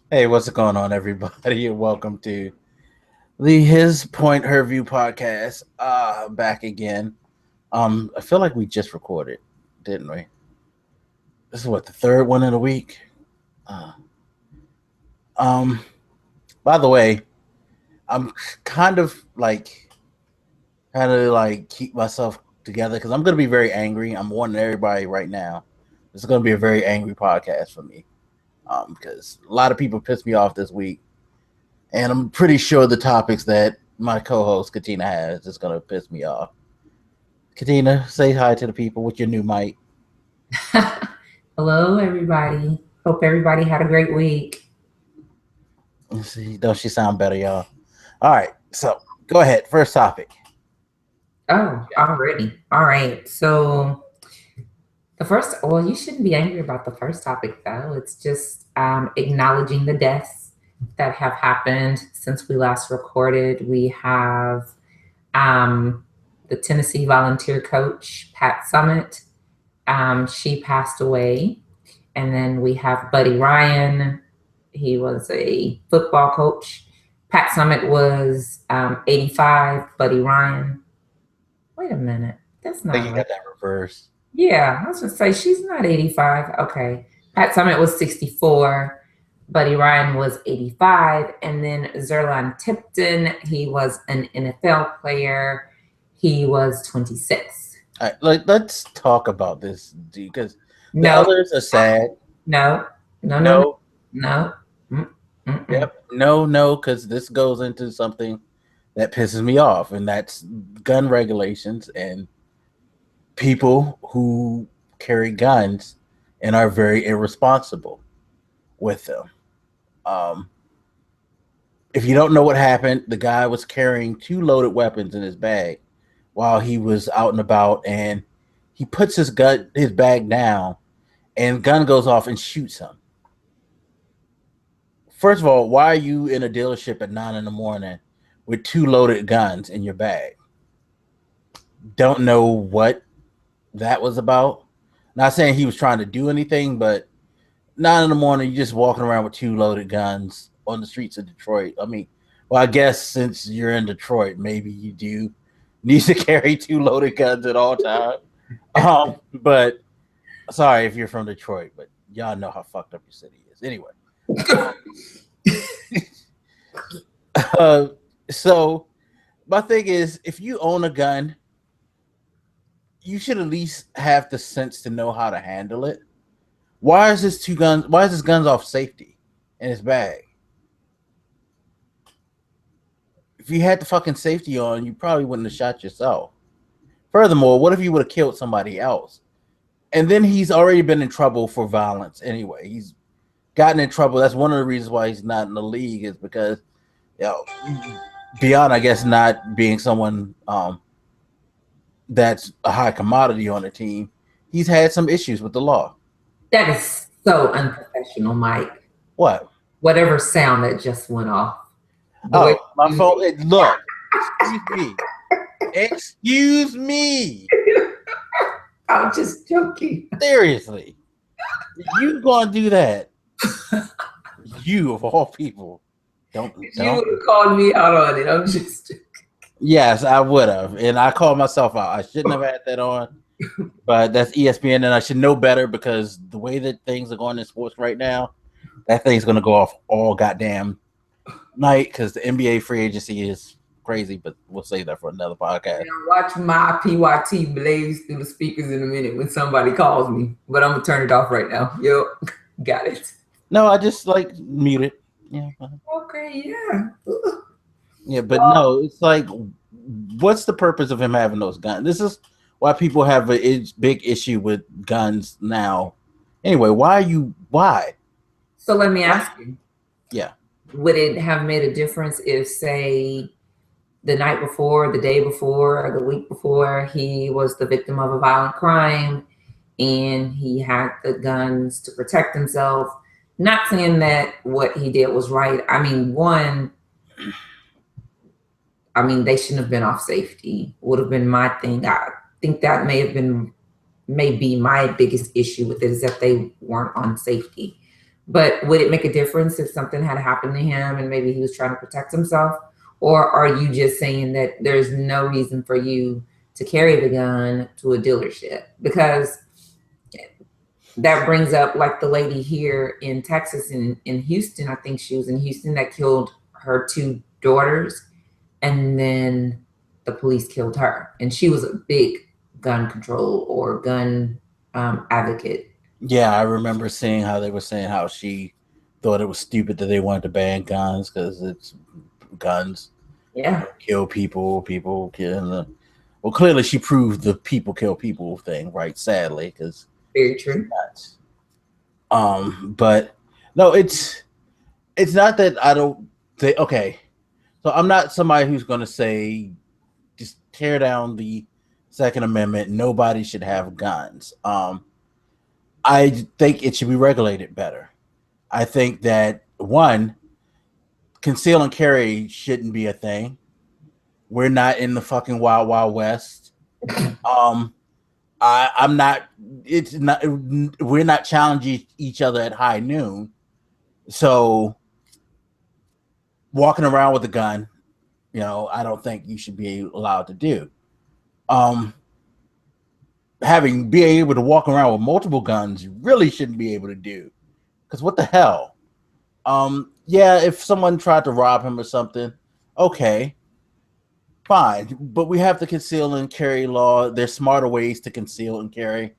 Hey, what's going on, everybody? And welcome to the His Point Her View podcast. Back again. I feel like we just recorded, didn't we? This is what the third one in a week. Uh, um. By the way, I'm kind of like keep myself together because I'm gonna be very angry. I'm warning everybody right now. This is gonna be a very angry podcast for me. Because a lot of people pissed me off this week, and I'm pretty sure the topics that my co-host Katina has is gonna piss me off. Katina, say hi to the people with your new mic. Hello, everybody. Hope everybody had a great week. Let's see, don't she sound better, y'all? All right, so go ahead. First topic. Oh, already. All right. So, you shouldn't be angry about the first topic, though. It's just acknowledging the deaths that have happened since we last recorded. We have um, the Tennessee volunteer coach, Pat Summitt. She passed away. And then we have Buddy Ryan. He was a football coach. Pat Summitt was 85. Buddy Ryan. Wait a minute. That's I think not you right. got that reversed. Yeah, I was going to say she's not 85. Okay. Pat Summitt was 64. Buddy Ryan was 85. And then Zerline Tipton, he was an NFL player. He was 26. All right, let's talk about this because the No, others are sad. no, no, no, no, No, no. Mm, mm-mm. yep, no, because this goes into something that pisses me off, and that's gun regulations and people who carry guns and are very irresponsible with them. Um, if you don't know what happened, the guy was carrying two loaded weapons in his bag while he was out and about, and he puts his bag down, and gun goes off and shoots him. First of all, why are you in a dealership at 9 in the morning with two loaded guns in your bag? Don't know what that was about. Not saying he was trying to do anything, but 9 in the morning, you just walking around with two loaded guns on the streets of Detroit. I mean, well, I guess since you're in Detroit, maybe you do need to carry two loaded guns at all times. But sorry if you're from Detroit, but y'all know how fucked up your city is. Anyway, uh, so my thing is, if you own a gun, you should at least have the sense to know how to handle it. Why is this two guns? Why is this guns off safety in his bag? If you had the fucking safety on, you probably wouldn't have shot yourself. Furthermore, what if you would have killed somebody else? And then he's already been in trouble for violence anyway. He's gotten in trouble. That's one of the reasons why he's not in the league is because, you know, beyond I guess not being someone that's a high commodity on the team, he's had some issues with the law. That is so unprofessional, Mike. What? Whatever sound that just went off. The way Oh, my phone. Look, excuse me. Excuse me. I'm just joking. Seriously, you gonna do that? You of all people, You don't. would have called me out on it. I'm just Yes, I would have, and I called myself out. I shouldn't have had that on, but that's ESPN, and I should know better because the way that things are going in sports right now, that thing's gonna go off all goddamn night because the NBA free agency is crazy. But we'll save that for another podcast. watch my PYT blaze through the speakers in a minute when somebody calls me. But I'm gonna turn it off right now. Yep, got it. No, I just like mute it. Yeah, Okay, yeah. yeah, but no, it's like, what's the purpose of him having those guns? This is why people have a big issue with guns now. Anyway, why are you? Why? So let me Why? ask you: Yeah. would it have made a difference if, say, the night before, the day before, or the week before, he was the victim of a violent crime and he had the guns to protect himself? Not saying that what he did was right. I mean, one, they shouldn't have been off safety, would have been my thing. I think that may be my biggest issue with it is that they weren't on safety. But would it make a difference if something had happened to him and maybe he was trying to protect himself? Or are you just saying that there's no reason for you to carry the gun to a dealership? Because that brings up like the lady here in Texas, in Houston. I think she was in Houston, that killed her two daughters, and then the police killed her. And she was a big gun control or gun advocate. Yeah, I remember seeing how they were saying how she thought it was stupid that they wanted to ban guns because it's guns Yeah, kill people, people kill them. Well, clearly she proved the people kill people thing, right? Sadly, because very it's true. nuts. But no, it's not that I don't think. Okay, so I'm not somebody who's going to say just tear down the Second Amendment. Nobody should have guns. I think it should be regulated better. I think that one, conceal and carry shouldn't be a thing. We're not in the fucking wild wild west. Um, I'm not. It's not. We're not challenging each other at high noon. So walking around with a gun, I don't think you should be allowed to do. Um, being able to walk around with multiple guns, you really shouldn't be able to do. Because what the hell? Yeah, if someone tried to rob him or something, okay, fine. But we have the conceal and carry law. There's smarter ways to conceal and carry.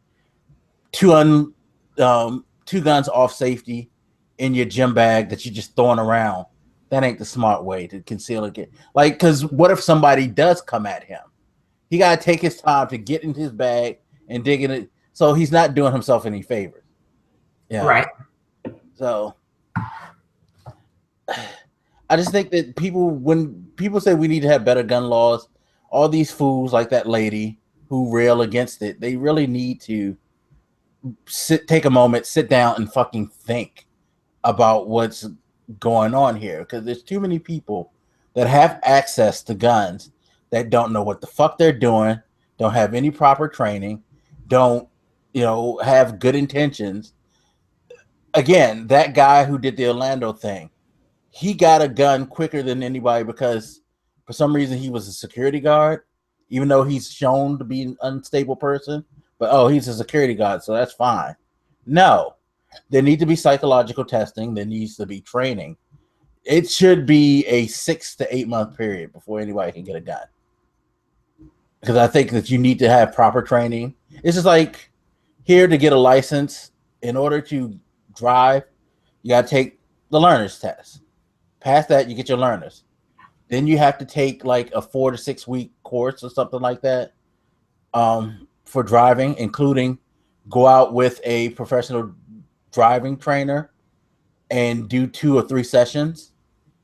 Two guns off safety in your gym bag that you're just throwing around. That ain't the smart way to conceal and get. Like, because what if somebody does come at him? He got to take his time to get in his bag and dig in it. So he's not doing himself any favors. Yeah. Right. So I just think that when people say we need to have better gun laws, all these fools like that lady who rail against it, they really need to take a moment, sit down, and fucking think about what's going on here. Because there's too many people that have access to guns that don't know what the fuck they're doing, don't have any proper training, don't have good intentions. Again, that guy who did the Orlando thing, he got a gun quicker than anybody because for some reason he was a security guard, even though he's shown to be an unstable person. But he's a security guard, so that's fine. No, there need to be psychological testing. There needs to be training. It should be a 6 to 8 month period before anybody can get a gun. Because I think that you need to have proper training. It's just like here to get a license, in order to drive, you got to take the learner's test. Pass that, you get your learners. Then you have to take like a 4 to 6 week course or something like that for driving, including go out with a professional driving trainer and do 2 or 3 sessions.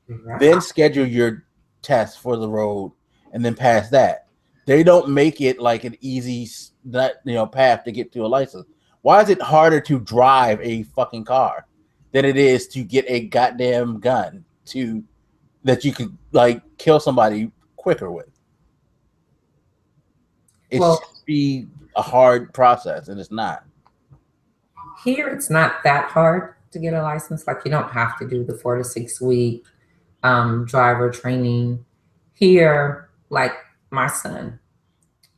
Right. Then schedule your test for the road and then pass that. They don't make it like an easy path to get to a license. Why is it harder to drive a fucking car than it is to get a goddamn gun to that you could like kill somebody quicker with? It Well, should be a hard process, and it's not. here it's not that hard to get a license. Like you don't have to do the 4 to 6 week driver training. Here, like my son,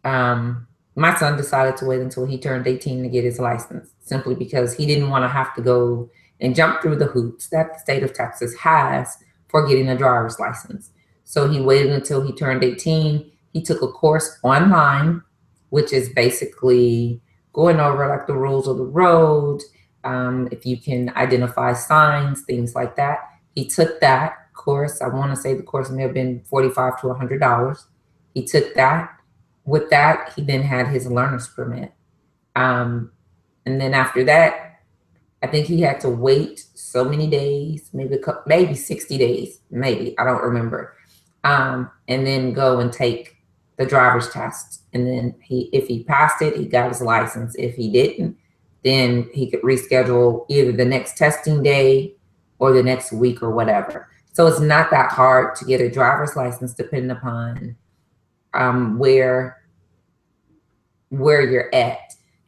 my son decided to wait until he turned 18 to get his license simply because he didn't want to have to go and jump through the hoops that the state of Texas has for getting a driver's license. So he waited until he turned 18. He took a course online, which is basically going over like the rules of the road, if you can identify signs, things like that. He took that course. I want to say the course may have been $45 to $100. He took that. With that, he then had his learner's permit. Um, and then after that, I think he had to wait so many days, maybe 60 days, maybe, I don't remember. And then go and take the driver's test. And then if he passed it, he got his license. If he didn't, then he could reschedule either the next testing day or the next week or whatever. So it's not that hard to get a driver's license depending upon where you're at.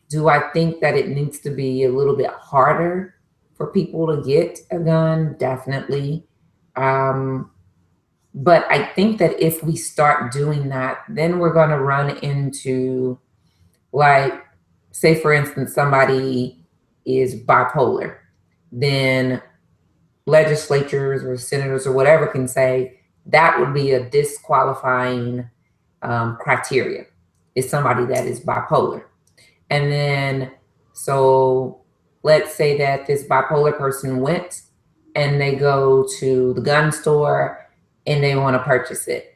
Do I think that it needs to be a little bit harder for people to get a gun, definitely. Um, but I think that if we start doing that, then we're going to run into, like, say, for instance, somebody is bipolar, then legislatures or senators or whatever can say that would be a disqualifying criteria, is somebody that is bipolar. And then, so let's say that this bipolar person went and they go to the gun store and they want to purchase it.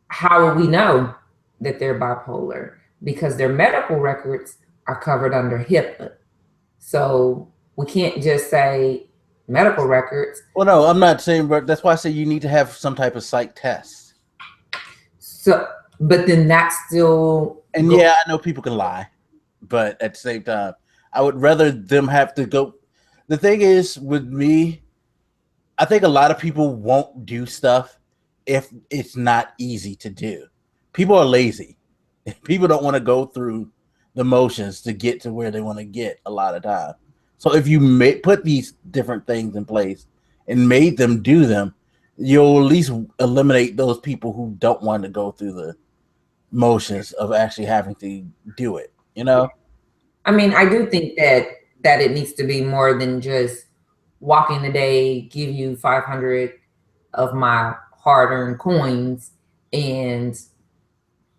How will we know that they're bipolar? Because their medical records are covered under HIPAA. So we can't just say medical records. Well, no, I'm not saying, but that's why I say you need to have some type of psych test. So, but then that's still. And yeah, I know people can lie, but at the same time, I would rather them have to go. The thing is, with me, I think a lot of people won't do stuff if it's not easy to do. People are lazy. People don't want to go through the motions to get to where they want to get a lot of time. So if you put these different things in place and made them do them, you'll at least eliminate those people who don't want to go through the motions of actually having to do it. You know? I mean, I do think that it needs to be more than just walking the day, give you 500 of my hard-earned coins, and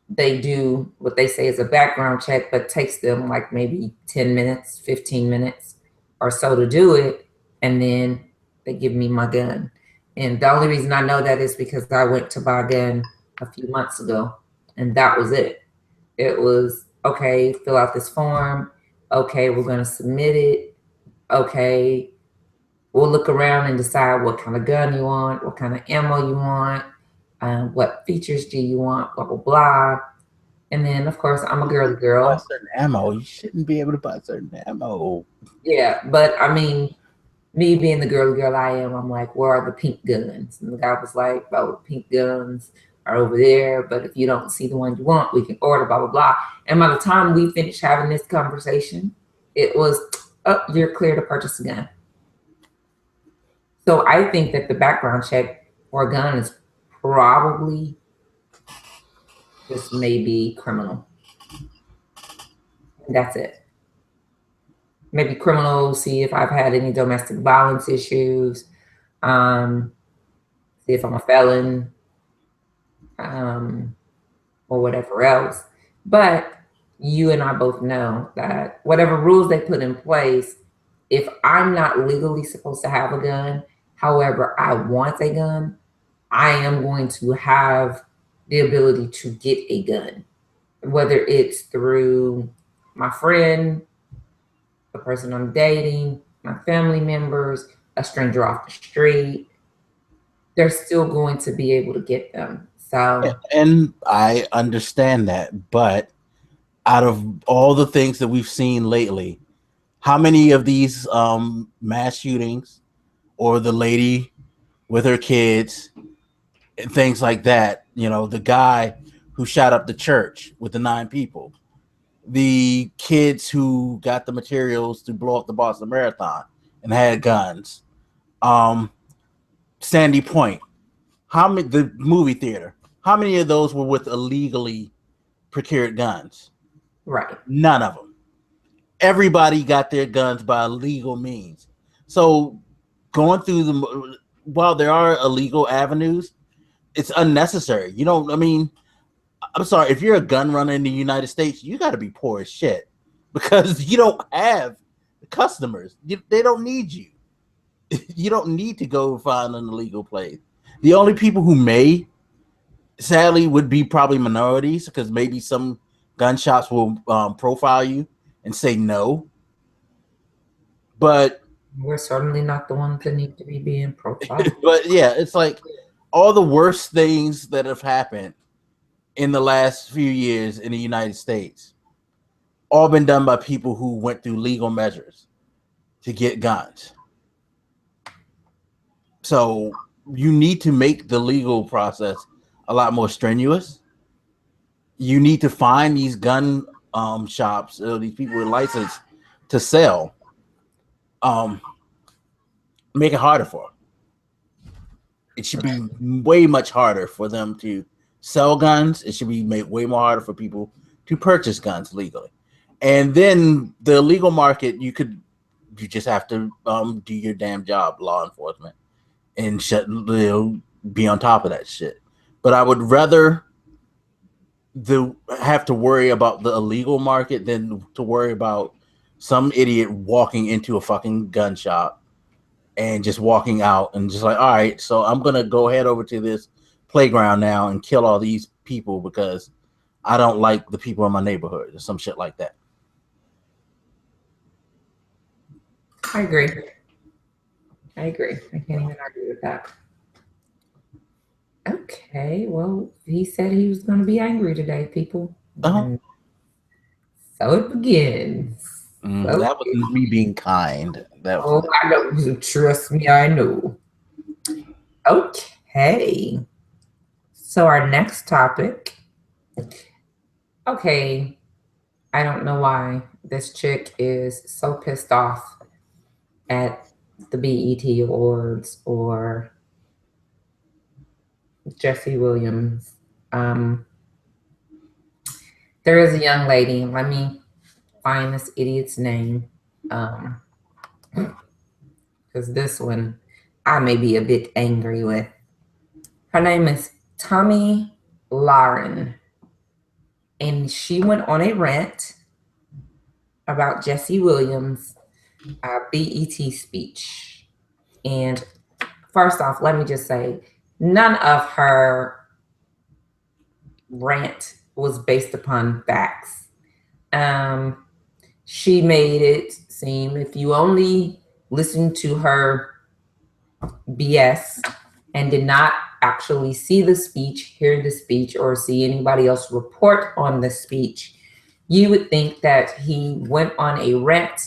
they do what they say is a background check, but takes them like maybe 10 minutes, 15 minutes or so to do it. And then they give me my gun. And the only reason I know that is because I went to buy a gun a few months ago, and that was it. It was, okay, fill out this form. Okay, we're going to submit it. Okay, we'll look around and decide what kind of gun you want, what kind of ammo you want, what features do you want, blah, blah, blah. And then, of course, I'm a girly Buy girl. certain ammo. You shouldn't be able to buy certain ammo. Yeah, but I mean, me being the girly girl I am, I'm like, where are the pink guns? And the guy was like, oh, the pink guns are over there. But if you don't see the one you want, we can order, blah, blah, blah. And by the time we finished having this conversation, it was, oh, you're clear to purchase a gun. So I think that the background check for a gun is probably just maybe criminal. And that's it. Maybe criminal, see if I've had any domestic violence issues, see if I'm a felon, or whatever else. But you and I both know that whatever rules they put in place, if I'm not legally supposed to have a gun, however, I want a gun, I am going to have the ability to get a gun, whether it's through my friend, the person I'm dating, my family members, a stranger off the street. They're still going to be able to get them. So, And I understand that, but out of all the things that we've seen lately, how many of these mass shootings or the lady with her kids and things like that, you know, the guy who shot up the church with the 9 people, the kids who got the materials to blow up the Boston Marathon and had guns, Sandy Point, how many, the movie theater, how many of those were with illegally procured guns? right. None of them. Everybody got their guns by legal means. So going through the, while there are illegal avenues, it's unnecessary. You don't, I mean, I'm sorry, if you're a gun runner in the United States, you got to be poor as shit because you don't have customers. They don't need you. You don't need to go find an illegal place. The only people who may, sadly, would be probably minorities because maybe some gun shops will profile you and say no. But We're certainly not the ones that need to be being profiled. but yeah, it's like all the worst things that have happened in the last few years in the United States, all been done by people who went through legal measures to get guns. So you need to make the legal process a lot more strenuous. You need to find these gun shops, these people with license to sell. um, make it harder for them. It should be way much harder for them to sell guns. It should be made way more harder for people to purchase guns legally. And then the legal market, you just have to do your damn job, law enforcement, and be on top of that shit. But I would rather have to worry about the illegal market than to worry about some idiot walking into a fucking gun shop and just walking out and just like, all right, so I'm gonna go head over to this playground now and kill all these people because I don't like the people in my neighborhood or some shit like that. I agree. I agree. I can't even argue with that. Okay, well, he said he was going to be angry today, people. Oh, And so it begins. So that was me being kind. That was oh, I know. Trust me, I know. Okay. So our next topic. Okay, I don't know why this chick is so pissed off at the BET Awards or Jesse Williams. Um, there is a young lady. Let me find this idiot's name. Because this one I may be a bit angry with. Her name is Tommy Lauren. And she went on a rant about Jesse Williams' BET speech. And first off, let me just say, none of her rant was based upon facts. She made it seem if you only listen to her BS and did not actually see the speech, hear the speech, or see anybody else report on the speech, you would think that he went on a rant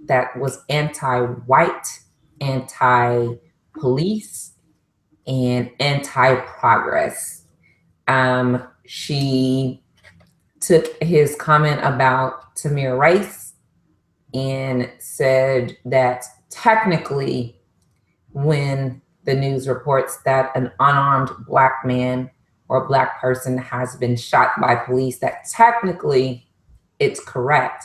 that was anti-white, anti-police, and anti-progress. She took his comment about Tamir Rice and said that technically, when the news reports that an unarmed Black man or Black person has been shot by police, that technically it's correct.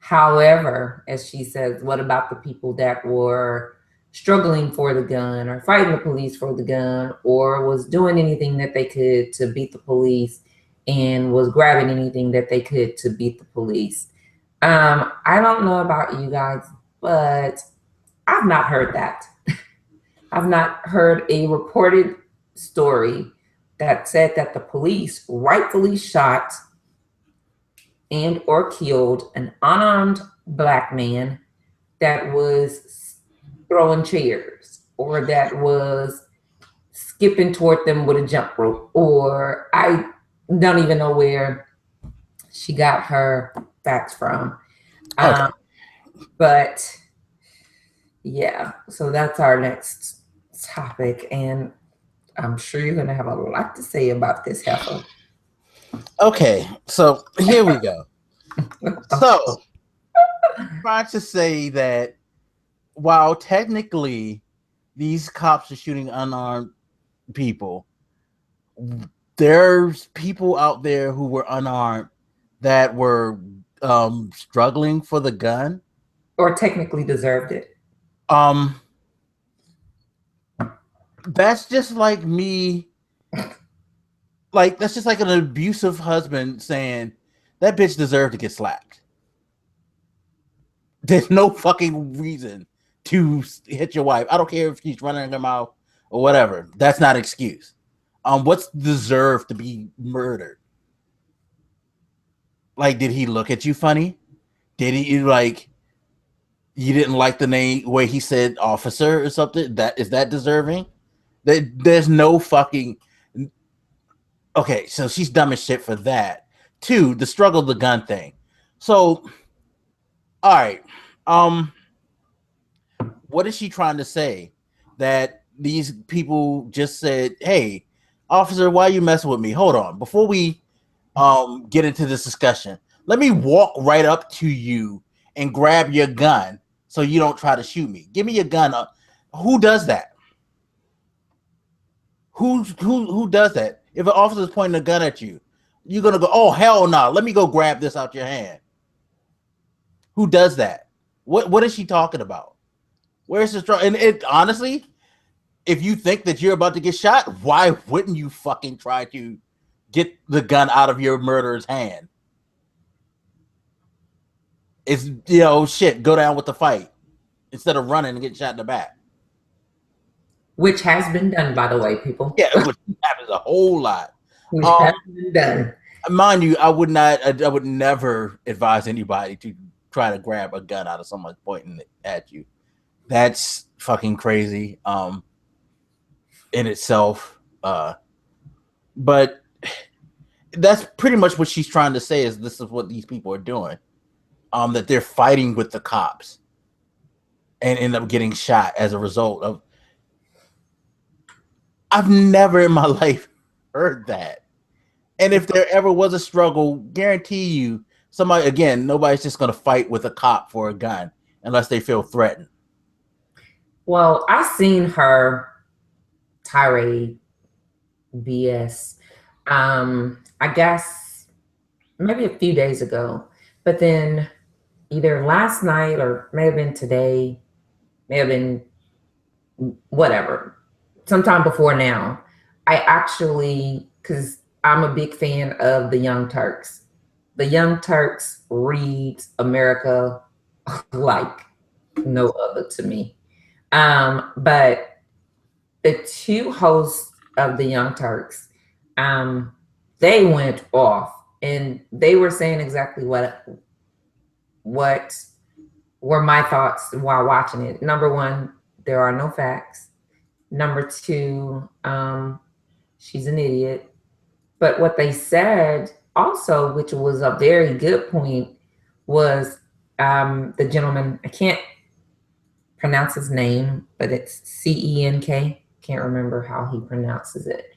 However, as she says, what about the people that were struggling for the gun or fighting the police for the gun or was doing anything that they could to beat the police and was grabbing anything that they could to beat the police? I don't know about you guys, but I've not heard that. I've not heard a reported story that said that the police rightfully shot and or killed an unarmed Black man that was throwing chairs or that was skipping toward them with a jump rope, or I don't even know where she got her facts from. okay. But yeah, so that's our next topic, and I'm sure you're going to have a lot to say about this heifer. Okay, so here we go. So, trying to say that while technically these cops are shooting unarmed people, there's people out there who were unarmed that were struggling for the gun or technically deserved it. um that's just like me, like that's just like an abusive husband saying that bitch deserved to get slapped. There's no fucking reason to hit your wife. I don't care if she's running her mouth or whatever. That's not an excuse. What's deserved to be murdered? Like, did he look at you funny? Did he like you didn't like the name way he said officer or something? That is that deserving? There's no fucking okay. So she's dumb as shit for that. Two, the struggle of the gun thing. So, all right. What is she trying to say? That these people just said, "Hey, officer, why are you messing with me? Hold on, before we get into this discussion, let me walk right up to you and grab your gun so you don't try to shoot me. Give me your gun. Who does that? Who does that? If an officer's pointing a gun at you, you're gonna go, oh hell no, let me go grab this out your hand. Who does that? What is she talking about? Where's the struggle? And it honestly, if you think that you're about to get shot, why wouldn't you fucking try to get the gun out of your murderer's hand? It's, shit, go down with the fight instead of running and getting shot in the back. Which has been done, by the way, people. Yeah, which happens a whole lot. Which has been done. Mind you, I would never advise anybody to try to grab a gun out of someone pointing at you. That's fucking crazy in itself. But that's pretty much what she's trying to say, is this is what these people are doing. That they're fighting with the cops and end up getting shot as a result of. I've never in my life heard that. And if there ever was a struggle, guarantee you, nobody's just going to fight with a cop for a gun unless they feel threatened. Well, I seen her tirade BS, I guess maybe a few days ago, but then either last night or may have been today, may have been whatever, sometime before now, I actually, because I'm a big fan of the Young Turks. The Young Turks reads America like no other to me. But the two hosts of the Young Turks, they went off and they were saying exactly what were my thoughts while watching it. Number one, there are no facts. Number two, she's an idiot. But what they said also, which was a very good point, was the gentleman, I can't pronounce his name, but it's CENK. Can't remember how he pronounces it.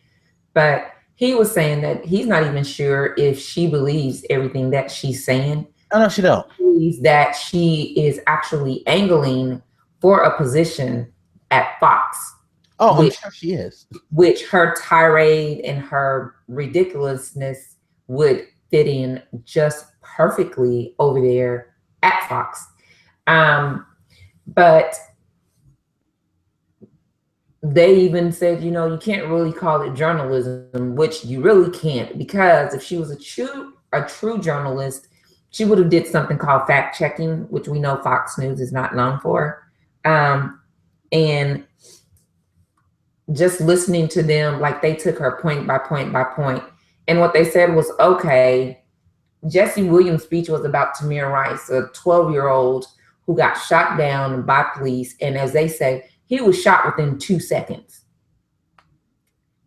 But he was saying that he's not even sure if she believes everything that she's saying. Oh, no, she don't. He believes that she is actually angling for a position at Fox. Oh, I'm sure she is. Which her tirade and her ridiculousness would fit in just perfectly over there at Fox. But they even said, you can't really call it journalism, which you really can't, because if she was a true journalist, she would have did something called fact checking, which we know Fox News is not known for. And just listening to them, like they took her point by point by point. And what they said was, okay, Jesse Williams' speech was about Tamir Rice, a 12-year-old who got shot down by police. And as they say, he was shot within 2 seconds.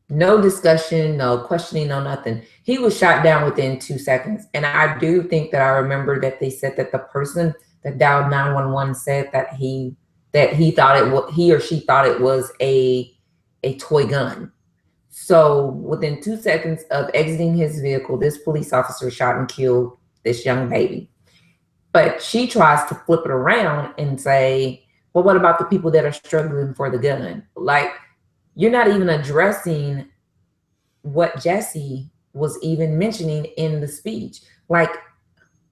No discussion, no questioning, no nothing. He was shot down within 2 seconds. And I do think that I remember that they said that the person that dialed 911 said that he or she thought it was a toy gun. So within 2 seconds of exiting his vehicle, this police officer shot and killed this young baby. But she tries to flip it around and say, well, what about the people that are struggling for the gun? Like, you're not even addressing what Jesse was even mentioning in the speech. Like,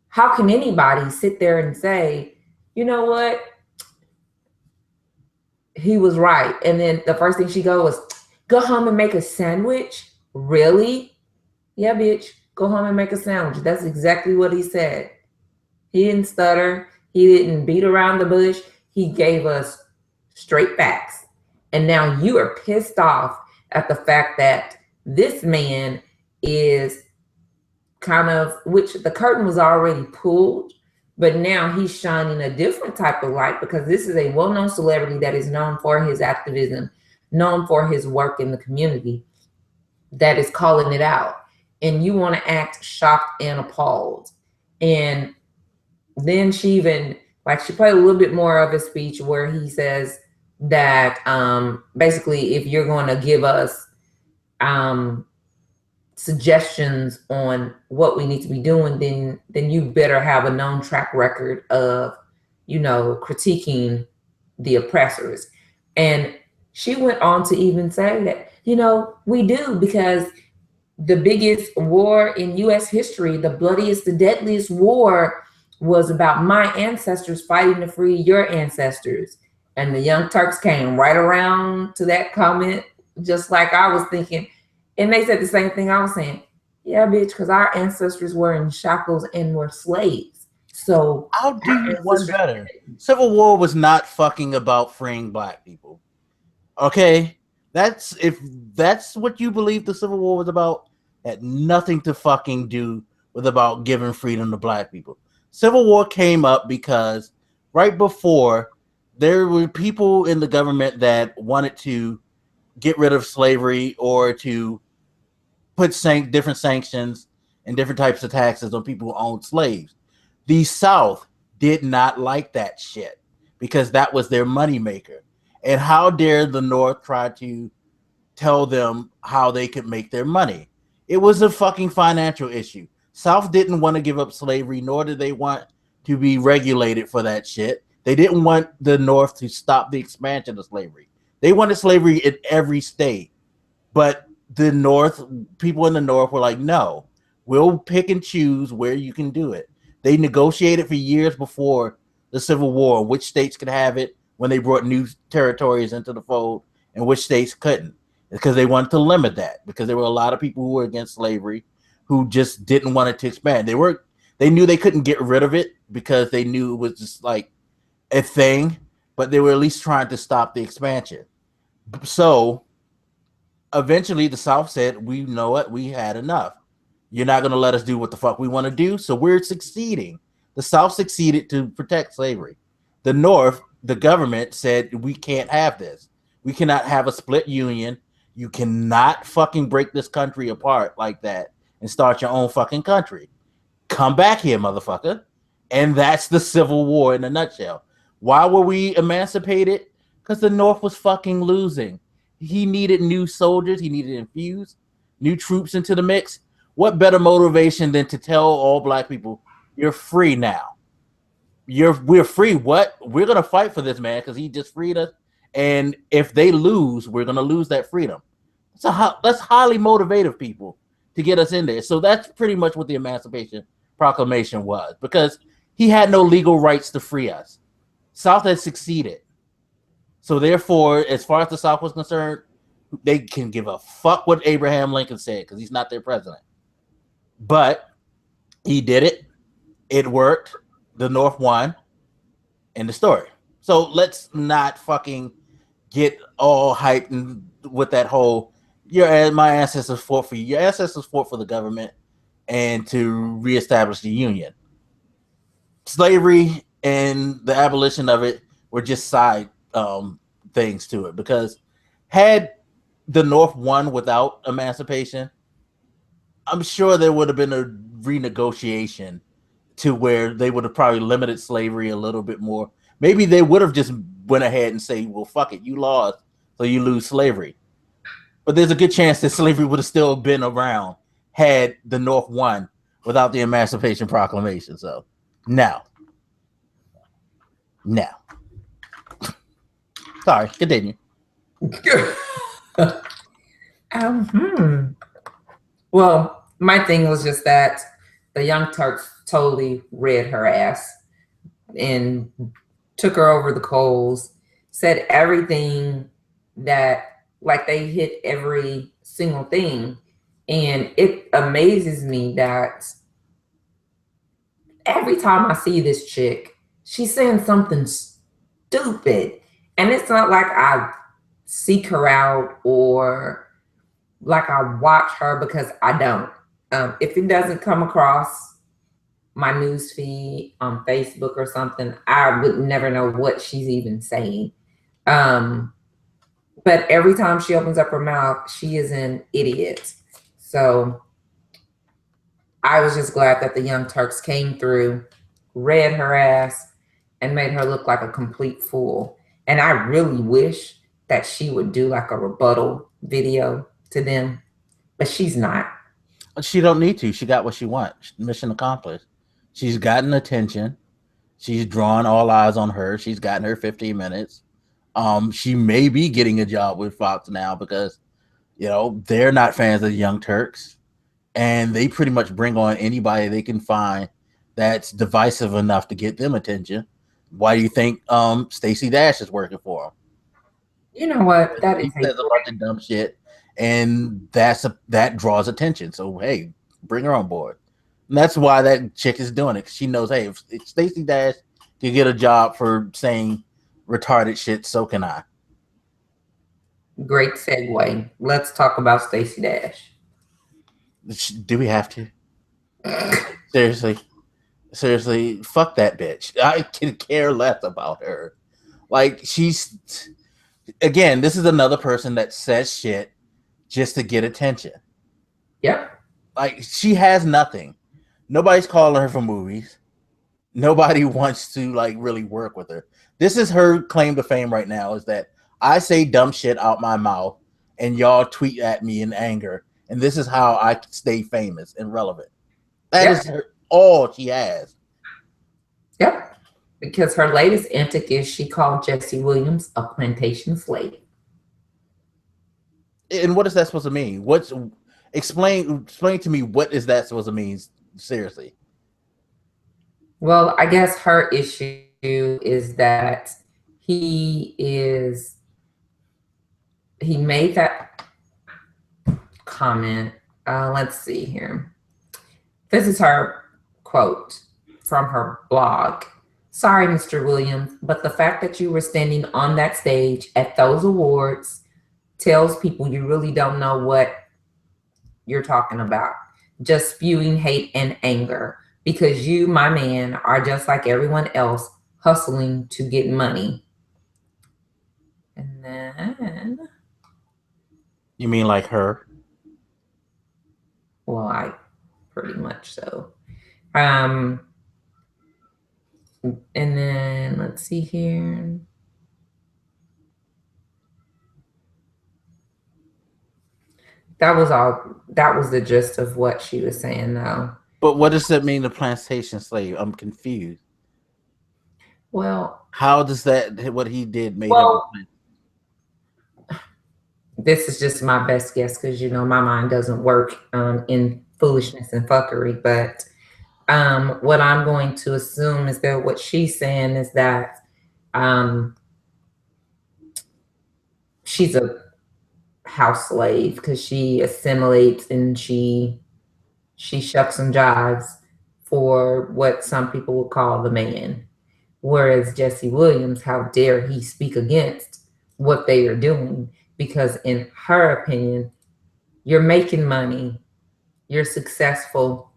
how can anybody sit there and say, you know what? He was right. And then the first thing she goes was, go home and make a sandwich? Really? Yeah, bitch, go home and make a sandwich. That's exactly what he said. He didn't stutter. He didn't beat around the bush. He gave us straight facts. And now you are pissed off at the fact that this man is which the curtain was already pulled, but now he's shining a different type of light, because this is a well-known celebrity that is known for his activism, known for his work in the community, that is calling it out. And you want to act shocked and appalled. And then she played a little bit more of a speech where he says that basically, if you're going to give us suggestions on what we need to be doing, then you better have a known track record of, critiquing the oppressors. And she went on to even say that, we do, because the biggest war in US history, the bloodiest, the deadliest war, was about my ancestors fighting to free your ancestors. And the Young Turks came right around to that comment, just like I was thinking. And they said the same thing I was saying. Yeah, bitch, because our ancestors were in shackles and were slaves. So I'll do our you one ancestors. better. Civil War was not fucking about freeing black people. Okay? If that's what you believe the Civil War was about, had nothing to fucking do with about giving freedom to black people. Civil War came up because right before there were people in the government that wanted to get rid of slavery or to put different sanctions and different types of taxes on people who owned slaves. The South did not like that shit because that was their moneymaker. And how dare the North try to tell them how they could make their money? It was a fucking financial issue. South didn't want to give up slavery, nor did they want to be regulated for that shit. They didn't want the North to stop the expansion of slavery. They wanted slavery in every state. But the North, people in the North were like, no, we'll pick and choose where you can do it. They negotiated for years before the Civil War which states could have it when they brought new territories into the fold and which states couldn't, because they wanted to limit that, because there were a lot of people who were against slavery who just didn't want it to expand. They knew they couldn't get rid of it because they knew it was just like a thing, but they were at least trying to stop the expansion. So eventually the South said, we know what, we had enough. You're not going to let us do what the fuck we want to do, so we're succeeding. The South succeeded to protect slavery. The North, the government said, we can't have this. We cannot have a split union. You cannot fucking break this country apart like that and start your own fucking country. Come back here, motherfucker. And that's the Civil War in a nutshell. Why were we emancipated? Because the North was fucking losing. He needed new soldiers. He needed to infuse new troops into the mix. What better motivation than to tell all black people, you're free now. We're free. What? We're gonna fight for this man because he just freed us. And if they lose, we're gonna lose that freedom. That's highly motivative people to get us in there. So that's pretty much what the Emancipation Proclamation was, because he had no legal rights to free us. South had succeeded. So therefore, as far as the South was concerned, they can give a fuck what Abraham Lincoln said because he's not their president. But he did it. It worked. The North won. End the story. So let's not fucking get all hyped with that whole, my ancestors fought for you. Your ancestors fought for the government and to reestablish the Union. Slavery and the abolition of it were just side things to it, because had the North won without emancipation, I'm sure there would have been a renegotiation to where they would have probably limited slavery a little bit more. Maybe they would have just went ahead and say, well, fuck it, you lost, so you lose slavery. But there's a good chance that slavery would have still been around had the North won without the Emancipation Proclamation. So now. Sorry, continue. Well, my thing was just that the Young Turks totally read her ass and took her over the coals, said everything that, like, they hit every single thing. And it amazes me that every time I see this chick, she's saying something stupid. And it's not like I seek her out or like I watch her, because I don't. If it doesn't come across my news feed on Facebook or something, I would never know what she's even saying. But every time she opens up her mouth, she is an idiot. So I was just glad that the Young Turks came through, read her ass, and made her look like a complete fool. And I really wish that she would do like a rebuttal video to them, but she's not. She don't need to. She got what she wants. Mission accomplished. She's gotten attention. She's drawn all eyes on her. She's gotten her 15 minutes. She may be getting a job with Fox now because they're not fans of the Young Turks, and they pretty much bring on anybody they can find that's divisive enough to get them attention. Why do you think Stacey Dash is working for them? You know what? That is She a says a bunch of dumb shit, and that draws attention. So hey, bring her on board. And that's why that chick is doing it. 'Cause she knows, hey, if Stacey Dash can get a job for saying retarded shit, so can I. great segue. Let's talk about Stacey Dash. Do we have to? Seriously, seriously, fuck that bitch. I can care less about her. Like she's again, this is another person that says shit just to get attention. Yep. Like she has nothing. Nobody's calling her for movies. Nobody wants to like really work with her. This is her claim to fame right now is that I say dumb shit out my mouth and y'all tweet at me in anger. And this is how I stay famous and relevant. That Yep. is all she has. Yep. Because her latest antic is she called Jesse Williams a plantation slave. And what is that supposed to mean? Explain to me what is that supposed to mean? Seriously. Well, I guess her issue is that he is he made that comment. Let's see here. This is her quote from her blog. Sorry, Mr. Williams, but the fact that you were standing on that stage at those awards tells people you really don't know what you're talking about. Just spewing hate and anger because you, my man, are just like everyone else hustling to get money. And then, You mean like her? well, I pretty much so. Um, and then let's see here. That was all. That was the gist of what she was saying, though. But what does that mean, the plantation slave? I'm confused. Well, How does that what he did made him well, this is just my best guess because my mind doesn't work in foolishness and fuckery. But what I'm going to assume is that what she's saying is that um, she's a house slave because she assimilates and she shucks and jives for what some people would call the man. Whereas Jesse Williams, how dare he speak against what they are doing? Because in her opinion, you're making money, you're successful.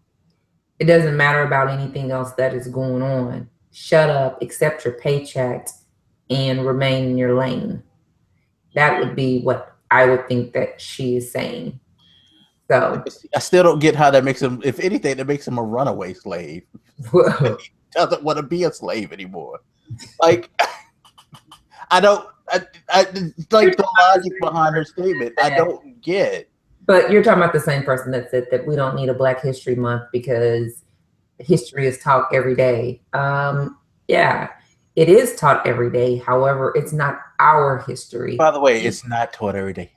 It doesn't matter about anything else that is going on. Shut up, accept your paychecks, and remain in your lane. That would be what I would think that she is saying. So, I still don't get how that makes him. If anything, that makes him a runaway slave. whoa. He doesn't want to be a slave anymore. Like I don't. I like the logic behind her statement. I don't get. But you're talking about the same person that said that we don't need a Black History Month because history is taught every day. Yeah, it is taught every day. However, it's not our history. By the way, it's not taught every day.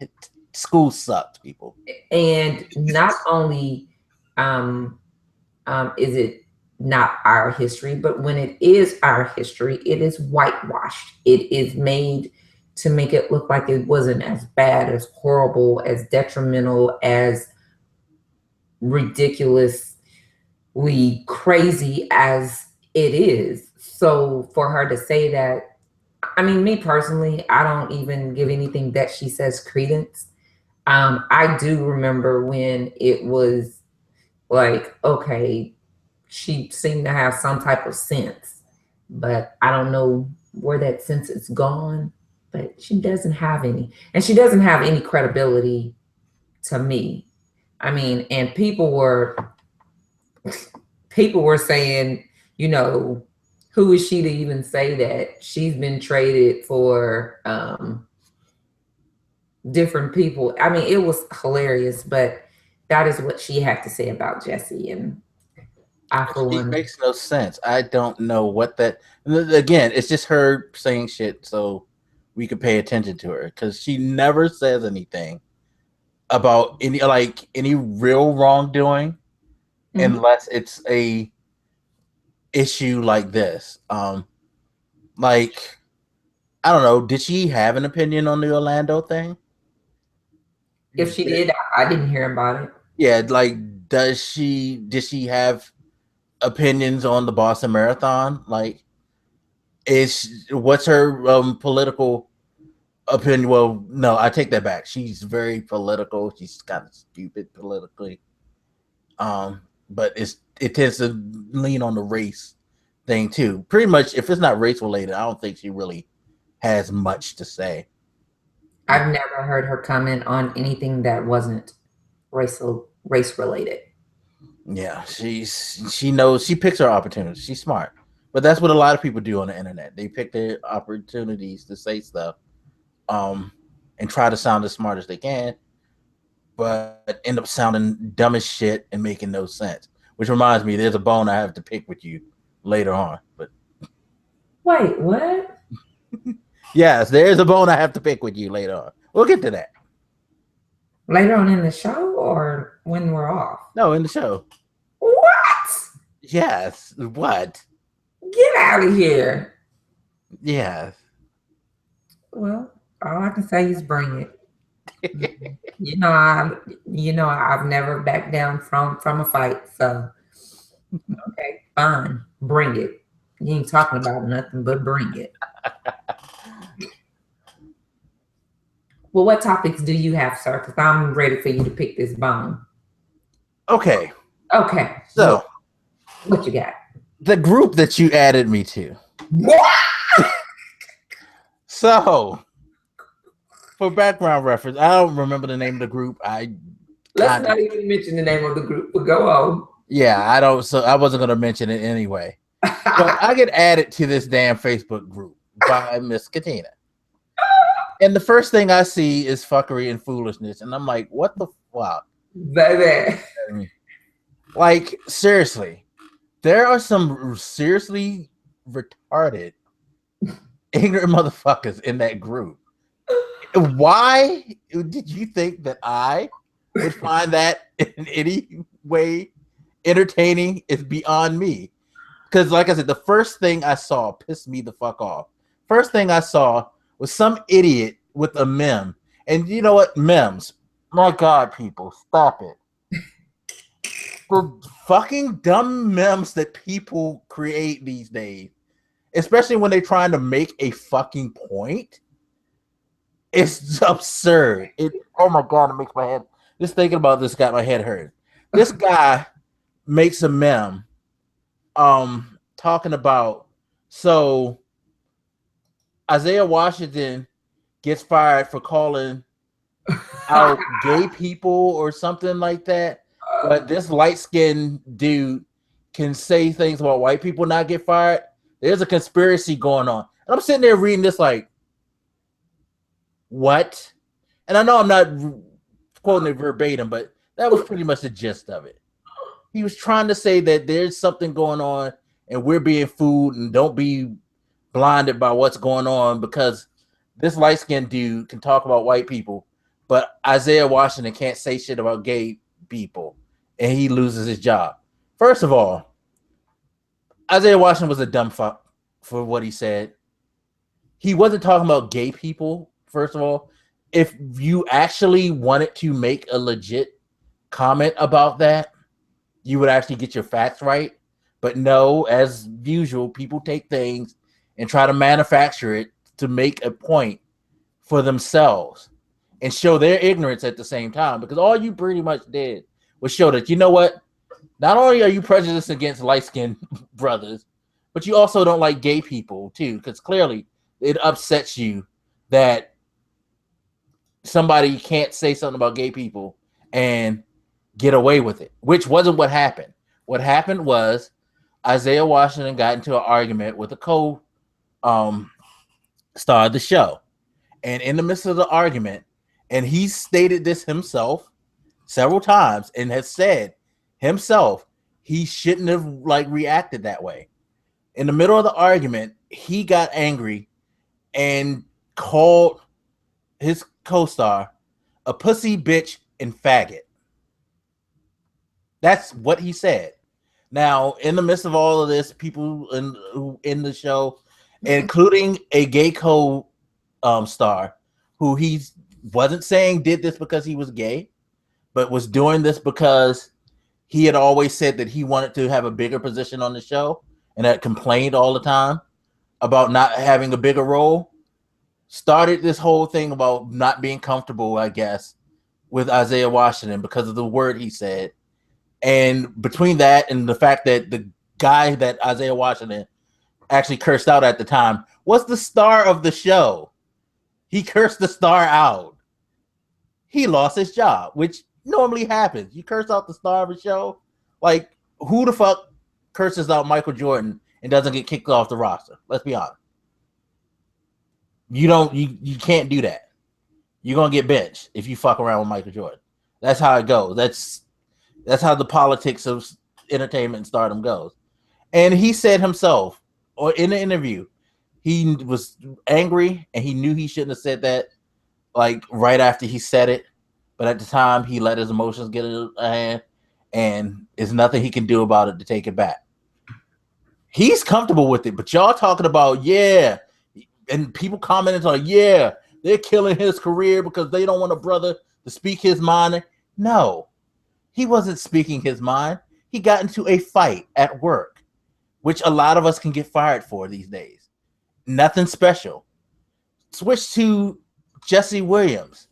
School sucked, people. And not only is it not our history, but when it is our history, it is whitewashed. It is made to make it look like it wasn't as bad, as horrible, as detrimental, as ridiculously crazy as it is. So for her to say that, I mean, me personally, I don't even give anything that she says credence. I do remember when it was like, okay, she seemed to have some type of sense, but I don't know where that sense is gone. But she doesn't have any, and she doesn't have any credibility to me. I mean, and people were saying, who is she to even say that she's been traded for different people? I mean, it was hilarious, but that is what she had to say about Jesse. And I, for It one, makes no sense. I don't know what that. Again, it's just her saying shit so we could pay attention to her because she never says anything about any real wrongdoing mhm. unless it's a issue like this. Like I don't know. Did she have an opinion on the Orlando thing? If she did, I didn't hear about it. Yeah, like did she have opinions on the Boston Marathon? Like is what's her political opinion? Well, no, I take that back. She's very political. She's kind of stupid politically. But it tends to lean on the race thing too. Pretty much if it's not race related, I don't think she really has much to say. With I've never heard her comment on anything that wasn't race related. Yeah, she knows she picks her opportunities. She's smart. But that's what a lot of people do on the internet. They pick their opportunities to say stuff um and try to sound as smart as they can, but end up sounding dumb as shit and making no sense. Which reminds me, there's a bone I have to pick with you later on. But Wait, what? yes, there's a bone I have to pick with you later on. We'll get to that. Later on in the show or when we're off? No, in the show. What? Yes. What? Get out of here. Yes. Well, all I can say is bring it. You know, I, I've never backed down from a fight. So, okay, fine, bring it. You ain't talking about nothing, but bring it. Well, what topics do you have, sir? Because I'm ready for you to pick this bone. Okay. Okay, So what you got? the group that you added me to. What? So for background reference, I don't remember the name of the group. Let's not even mention the name of the group, but go on. Yeah, I don't. So I wasn't going to mention it anyway. But I get added to this damn Facebook group by Miss Katina, and the first thing I see is fuckery and foolishness, and I'm like, what the fuck, Baby. Like seriously, there are some seriously retarded, ignorant motherfuckers in that group. Why did you think that I would find that in any way entertaining? Is beyond me. Because, like I said, the first thing I saw pissed me the fuck off. First thing I saw was some idiot with a meme. And you know what? Memes. My God, people, stop it. The fucking dumb memes that people create these days, especially when they're trying to make a fucking point. It's absurd. Oh my God, it makes my head. Just thinking about this got my head hurt. This guy makes a meme talking about so Isaiah Washington gets fired for calling out gay people or something like that, but this light-skinned dude can say things about white people not get fired. There's a conspiracy going on, and I'm sitting there reading this like, what? And I know I'm not quoting it verbatim, but that was pretty much the gist of it. He was trying to say that there's something going on and we're being fooled, and don't be blinded by what's going on because this light-skinned dude can talk about white people, but Isaiah Washington can't say shit about gay people, and he loses his job. First of all, Isaiah Washington was a dumb fuck for what he said. He wasn't talking about gay people, first of all. If you actually wanted to make a legit comment about that, you would actually get your facts right. But no, as usual, people take things and try to manufacture it to make a point for themselves and show their ignorance at the same time. Because all you pretty much did was show that, you know what? Not only are you prejudiced against light-skinned brothers, but you also don't like gay people too. Because clearly it upsets you that somebody can't say something about gay people and get away with it, which wasn't what happened. What happened was Isaiah Washington got into an argument with a co star of the show. And in the midst of the argument, and he stated this himself several times and has said himself, he shouldn't have like reacted that way. In the middle of the argument, he got angry and called his co-star a pussy, bitch, and faggot. That's what he said. Now, in the midst of all of this, people in the show, including a gay co-star, who he wasn't saying did this because he was gay, but was doing this because he had always said that he wanted to have a bigger position on the show and had complained all the time about not having a bigger role, started this whole thing about not being comfortable, I guess, with Isaiah Washington because of the word he said. And between that and the fact that the guy that Isaiah Washington actually cursed out at the time was the star of the show. He cursed the star out. He lost his job, which normally happens. You curse out the star of a show. Like, who the fuck curses out Michael Jordan and doesn't get kicked off the roster? Let's be honest. You can't do that. You're gonna get benched if you fuck around with Michael Jordan. That's how it goes. That's how the politics of entertainment and stardom goes. And he said himself, or in the interview, he was angry and he knew he shouldn't have said that, like right after he said it. But at the time, he let his emotions get a hand, and there's nothing he can do about it to take it back. He's comfortable with it, but y'all talking about, yeah, and people commenting on, yeah, they're killing his career because they don't want a brother to speak his mind. No, he wasn't speaking his mind. He got into a fight at work, which a lot of us can get fired for these days. Nothing special. Switch to Jesse Williams.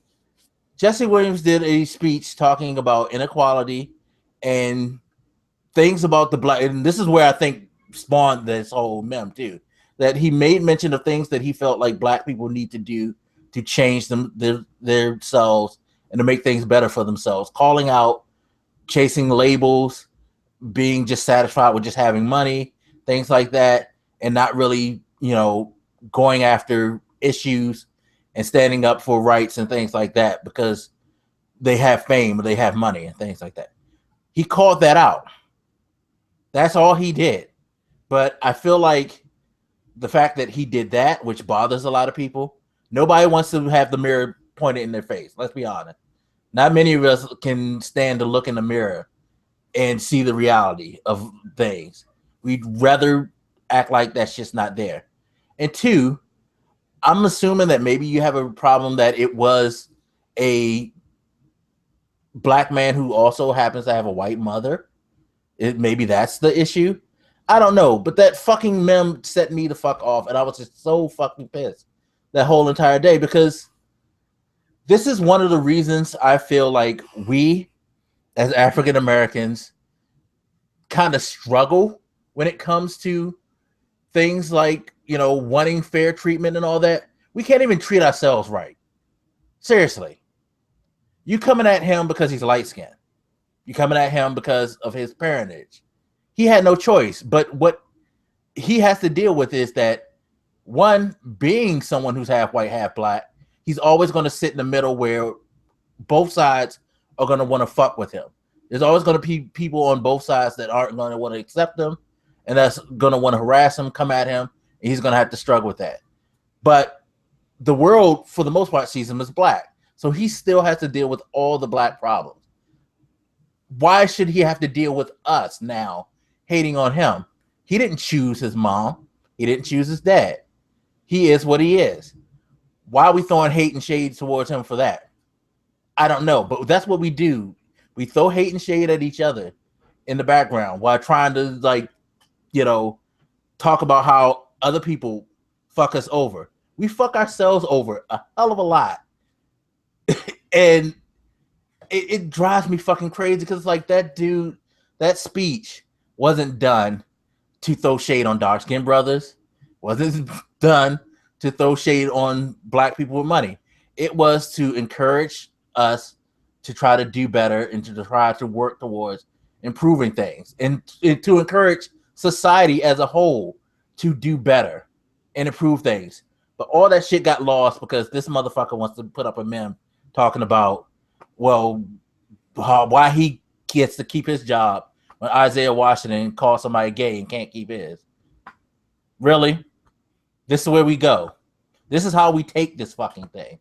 Jesse Williams did a speech talking about inequality and things about the black, and this is where I think spawned this whole meme too. That he made mention of things that he felt like black people need to do to change themselves and to make things better for themselves. Calling out chasing labels, being just satisfied with just having money, things like that, and not really, going after issues and standing up for rights and things like that because they have fame or they have money and things like that. He called that out. That's all he did. But I feel like the fact that he did that, which bothers a lot of people, nobody wants to have the mirror pointed in their face. Let's be honest. Not many of us can stand to look in the mirror and see the reality of things. We'd rather act like that's just not there. And two, I'm assuming that maybe you have a problem that it was a black man who also happens to have a white mother. Maybe that's the issue. I don't know, but that fucking meme set me the fuck off, and I was just so fucking pissed that whole entire day because this is one of the reasons I feel like we, as African Americans, kind of struggle when it comes to things like, wanting fair treatment and all that. We can't even treat ourselves right. Seriously. You coming at him because he's light skinned. You coming at him because of his parentage. He had no choice. But what he has to deal with is that, one, being someone who's half white, half black, he's always going to sit in the middle where both sides are going to want to fuck with him. There's always going to be people on both sides that aren't going to want to accept him, and that's going to want to harass him, come at him, and he's going to have to struggle with that. But the world, for the most part, sees him as black. So he still has to deal with all the black problems. Why should he have to deal with us now hating on him? He didn't choose his mom. He didn't choose his dad. He is what he is. Why are we throwing hate and shade towards him for that? I don't know, but that's what we do. We throw hate and shade at each other in the background while trying to, talk about how other people fuck us over. We fuck ourselves over a hell of a lot. And it drives me fucking crazy because it's like that dude, that speech wasn't done to throw shade on dark skinned brothers, wasn't done to throw shade on black people with money. It was to encourage us to try to do better and to try to work towards improving things and to encourage society as a whole to do better and improve things. But all that shit got lost because this motherfucker wants to put up a meme talking about, well, why he gets to keep his job when Isaiah Washington calls somebody gay and can't keep his. Really? This is where we go. This is how we take this fucking thing.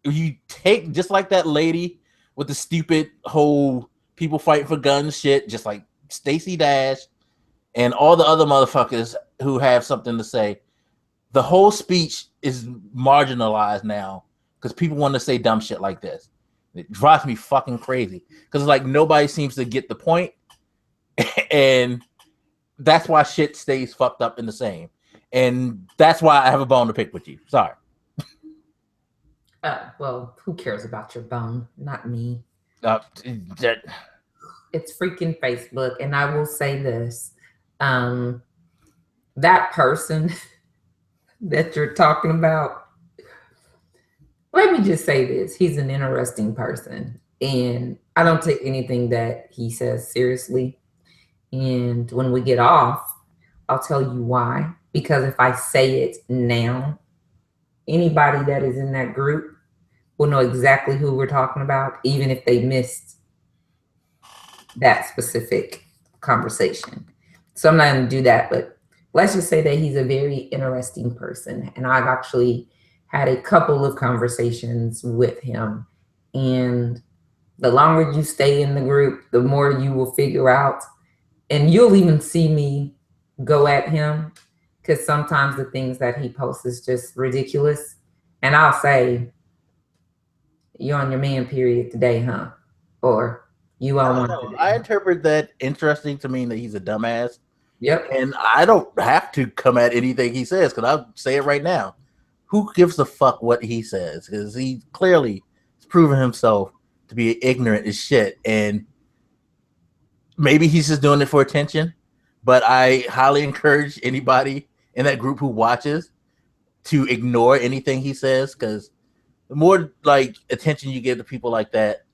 You take just like that lady with the stupid whole people fighting for guns shit, just like Stacey Dash and all the other motherfuckers who have something to say. The whole speech is marginalized now because people want to say dumb shit like this. It drives me fucking crazy because it's like nobody seems to get the point, and that's why shit stays fucked up in the same. And that's why I have a bone to pick with you. Sorry. Well, who cares about your bone? Not me. Uh, It's freaking Facebook. And I will say this, that person that you're talking about, let me just say this. He's an interesting person. And I don't take anything that he says seriously. And when we get off, I'll tell you why. Because if I say it now, anybody that is in that group will know exactly who we're talking about, even if they missed that specific conversation. So I'm not going to do that, but let's just say that he's a very interesting person. And I've actually had a couple of conversations with him. And the longer you stay in the group, the more you will figure out. And you'll even see me go at him because sometimes the things that he posts is just ridiculous. And I'll say, "You're on your man period today, huh?" Or "You on one today." I interpret that interesting to mean that he's a dumbass. Yep. And I don't have to come at anything he says because I'll say it right now. Who gives a fuck what he says? Because he clearly has proven himself to be ignorant as shit. And maybe he's just doing it for attention. But I highly encourage anybody in that group who watches to ignore anything he says because the more like attention you give to people like that,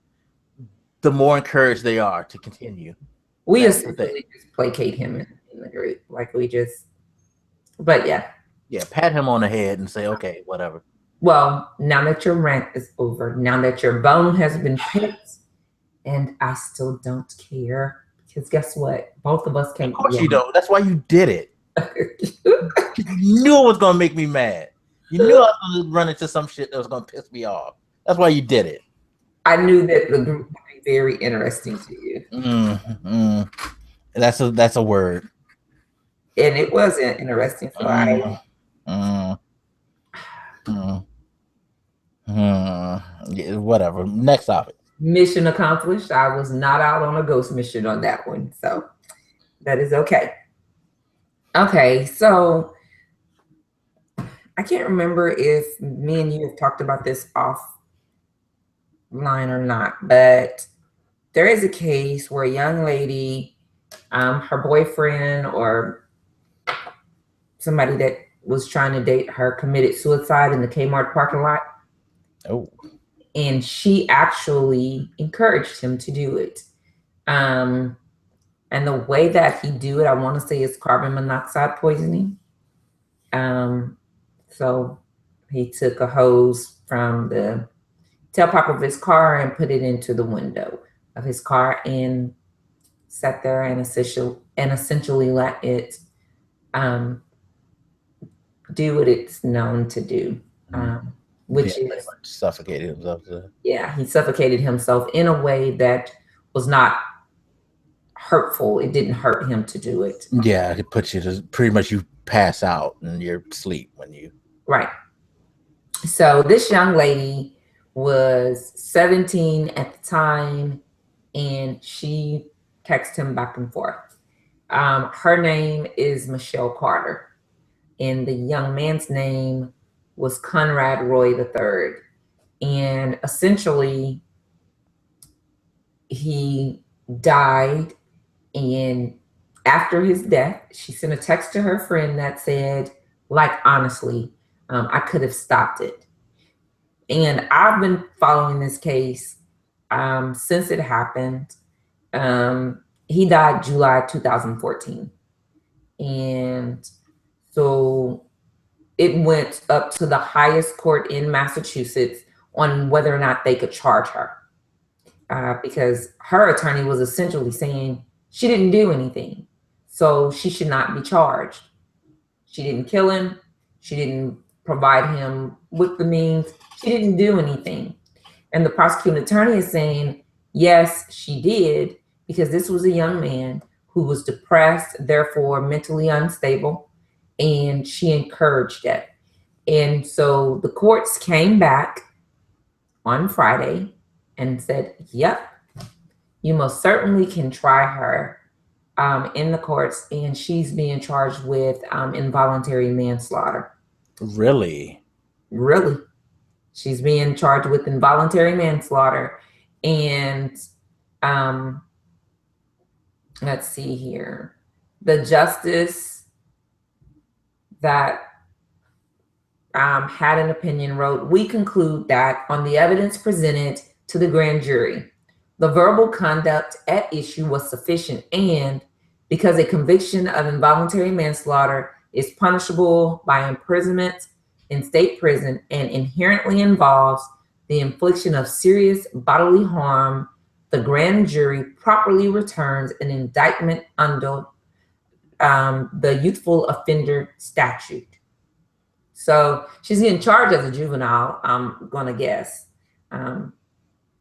the more encouraged they are to continue. We essentially just placate him in the group. Like we just, but yeah. Yeah, pat him on the head and say, okay, whatever. Well, now that your rant is over, now that your bone has been picked, and I still don't care because guess what? Both of us can't. Of course you don't. That's why you did it. You knew it was gonna make me mad. You knew I was gonna run into some shit that was gonna piss me off. That's why you did it. I knew that the group would be very interesting to you. That's a word. And it wasn't interesting. So Yeah, whatever. Next topic. Mission accomplished. I was not out on a ghost mission on that one. So that is okay. Okay, so I can't remember if me and you have talked about this offline or not, but there is a case where a young lady, her boyfriend or somebody that was trying to date her committed suicide in the Kmart parking lot. Oh. And she actually encouraged him to do it. And the way that he do it, I want to say is carbon monoxide poisoning. So he took a hose from the tailpipe of his car and put it into the window of his car and sat there and essentially let it do what it's known to do, which is suffocated himself. Yeah, he suffocated himself in a way that was not hurtful. It didn't hurt him to do it. Yeah, it puts you to pretty much you pass out in your sleep when you. Right. So this young lady was 17 at the time, and she texted him back and forth. Her name is Micheal Carter, and the young man's name was Conrad Roy III. And essentially, he died, and after his death, she sent a text to her friend that said, like, honestly, I could have stopped it. And I've been following this case since it happened. He died July 2014. And so it went up to the highest court in Massachusetts on whether or not they could charge her. Because her attorney was essentially saying She didn't do anything, so she should not be charged. She didn't kill him. She didn't provide him with the means. She didn't do anything. And the prosecuting attorney is saying, yes, she did, because this was a young man who was depressed, therefore mentally unstable, and she encouraged it. And so the courts came back on Friday and said, yep, you most certainly can try her in the courts, and she's being charged with involuntary manslaughter. Really? Really? She's being charged with involuntary manslaughter. And um, let's see here. The justice that had an opinion wrote, we conclude that on the evidence presented to the grand jury, the verbal conduct at issue was sufficient, and because a conviction of involuntary manslaughter is punishable by imprisonment in state prison and inherently involves the infliction of serious bodily harm, the grand jury properly returns an indictment under the youthful offender statute. So she's getting charged as a juvenile, I'm going to guess.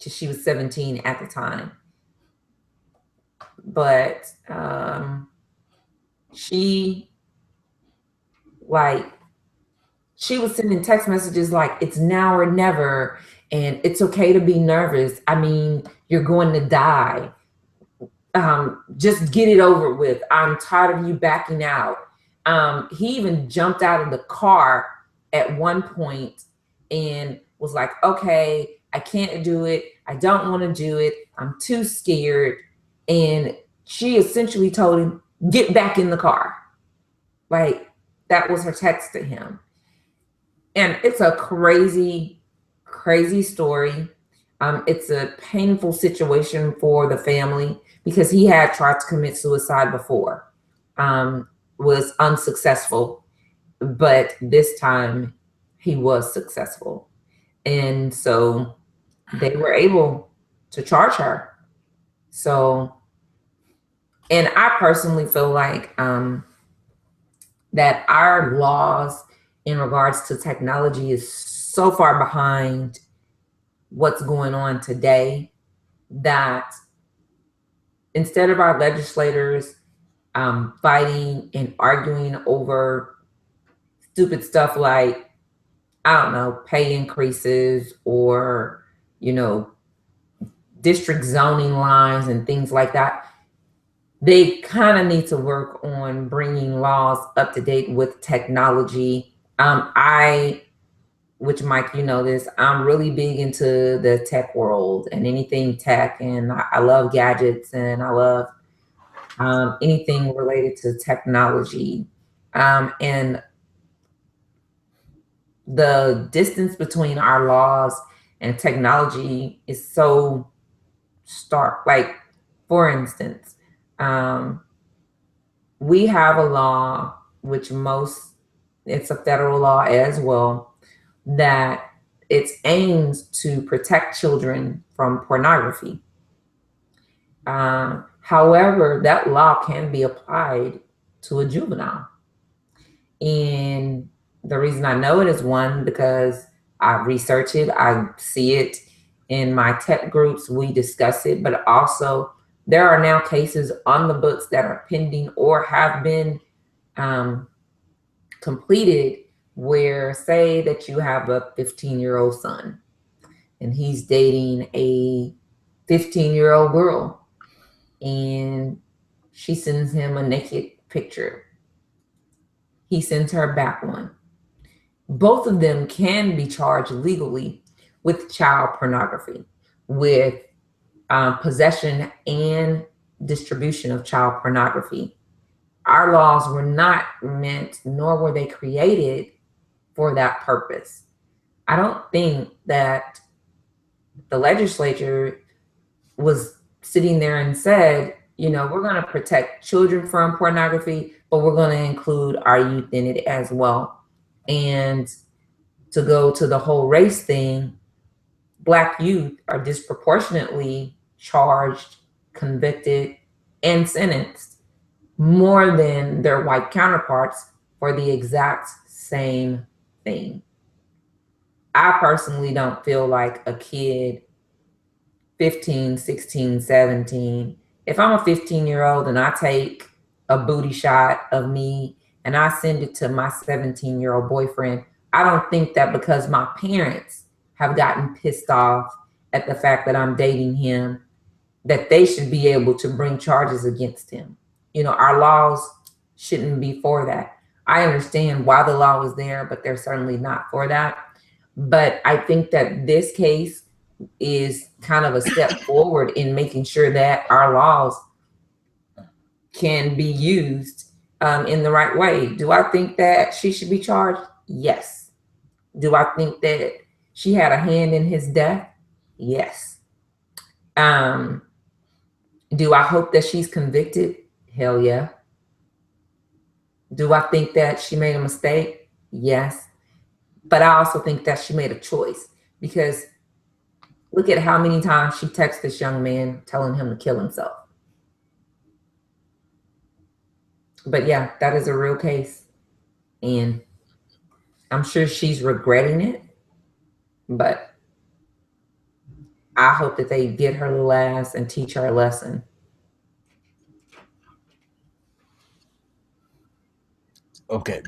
She was 17 at the time. But she was sending text messages like, it's now or never, and it's okay to be nervous. I mean, you're going to die. Just get it over with. I'm tired of you backing out. He even jumped out of the car at one point and was like, okay, I can't do it. I don't want to do it. I'm too scared. And she essentially told him, get back in the car. Like, that was her text to him. And it's a crazy, crazy story. It's a painful situation for the family because he had tried to commit suicide before, was unsuccessful, but this time he was successful. And so they were able to charge her. So, and I personally feel like that our laws in regards to technology is so far behind what's going on today that instead of our legislators fighting and arguing over stupid stuff like, I don't know, pay increases or, district zoning lines and things like that, they kind of need to work on bringing laws up to date with technology. Which Mike, you know this, I'm really big into the tech world and anything tech, and I love gadgets and I love anything related to technology. And the distance between our laws and technology is so stark. Like, for instance, we have a law, which it's a federal law as well, that it aims to protect children from pornography. However, that law can be applied to a juvenile. And the reason I know it is, one, because I research it, I see it in my tech groups, we discuss it, but also there are now cases on the books that are pending or have been completed where, say that you have a 15-year-old son and he's dating a 15-year-old girl and she sends him a naked picture. He sends her back one. Both of them can be charged legally with child pornography, with possession and distribution of child pornography. Our laws were not meant, nor were they created for that purpose. I don't think that the legislature was sitting there and said, we're going to protect children from pornography, but we're going to include our youth in it as well. And to go to the whole race thing, Black youth are disproportionately charged, convicted, and sentenced more than their white counterparts for the exact same thing. I personally don't feel like a kid 15, 16, 17. If I'm a 15-year-old and I take a booty shot of me and I send it to my 17-year-old boyfriend, I don't think that because my parents have gotten pissed off at the fact that I'm dating him, that they should be able to bring charges against him. Our laws shouldn't be for that. I understand why the law is there, but they're certainly not for that. But I think that this case is kind of a step forward in making sure that our laws can be used in the right way. Do I think that she should be charged? Yes. Do I think that she had a hand in his death? Yes. Um, do I hope that she's convicted? Hell yeah. Do I think that she made a mistake? Yes. But I also think that she made a choice, because look at how many times she texted this young man telling him to kill himself. But yeah, that is a real case. And I'm sure she's regretting it. But I hope that they get her little ass and teach her a lesson. Okay.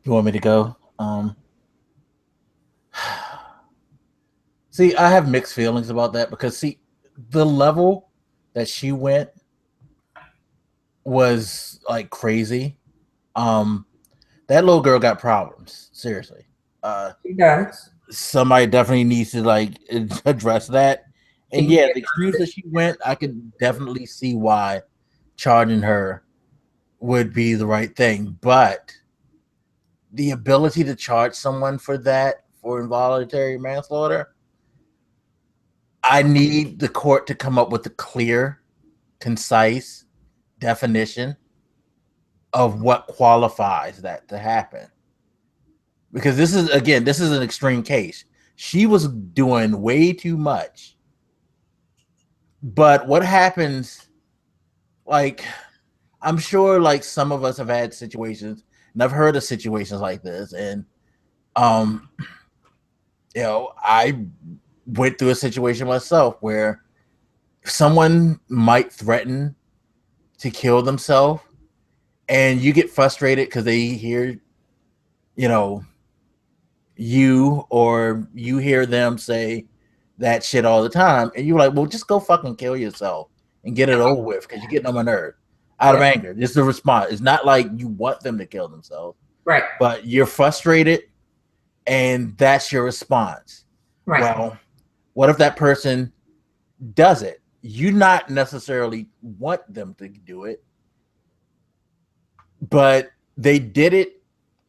You want me to go? See, I have mixed feelings about that because, see, the level that she went was like crazy. Um, that little girl got problems. Seriously. She does. Somebody definitely needs to like address that. She And can yeah, get the extremes that she went, I could definitely see why charging her would be the right thing. But the ability to charge someone for that, for involuntary manslaughter, I need the court to come up with a clear, concise definition of what qualifies that to happen. Because this is an extreme case. She was doing way too much. But what happens, like, I'm sure like some of us have had situations, and I've heard of situations like this, and um, I went through a situation myself where someone might threaten to kill themselves, and you get frustrated because they hear, you know, you hear them say that shit all the time, and you're like, well, just go fucking kill yourself and get it over with because you're getting on my nerve out of Yeah. anger. This is the response. It's not like you want them to kill themselves, Right. but you're frustrated, and that's your response. Right. Well, what if that person does it? You not necessarily want them to do it, but they did it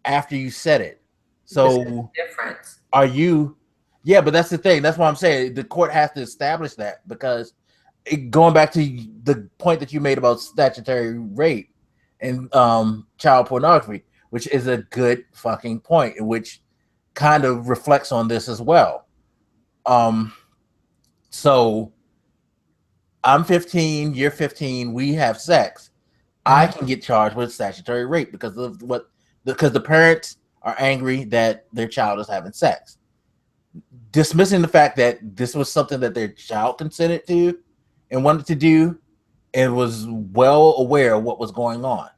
after you said it. So Difference. are you? Yeah, but that's the thing. That's why I'm saying the court has to establish that, because going back to the point that you made about statutory rape and child pornography, which is a good fucking point, in which kind of reflects on this as well. Um, so I'm 15, you're 15, we have sex. I can get charged with statutory rape because of because the parents are angry that their child is having sex. Dismissing the fact that this was something that their child consented to and wanted to do, and was well aware of what was going on.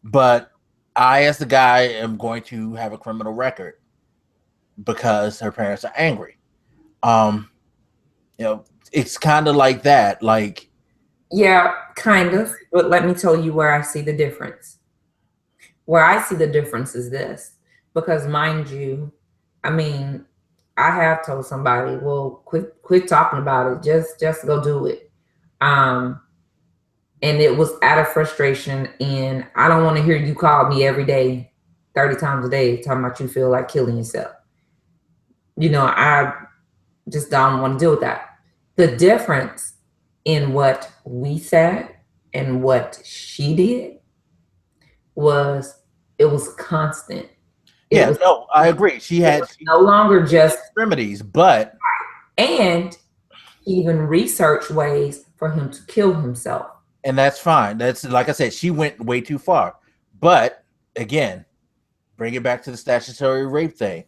But I, as the guy, am going to have a criminal record because her parents are angry. Um, it's kind of like that. Like, Yeah, kind of. But let me tell you where I see the difference. Where I see the difference is this, because mind you, I mean, I have told somebody, well, quit talking about it. Just go do it. Um, and it was out of frustration, and I don't want to hear you call me every day, 30 times a day, talking about you feel like killing yourself. I just don't want to deal with that. The difference in what we said and what she did was, it was constant. It yeah, was no, I agree. She had no longer just, extremities, but and even research ways for him to kill himself. and that's fine. That's like I said, she went way too far. But again, bring it back to the statutory rape thing.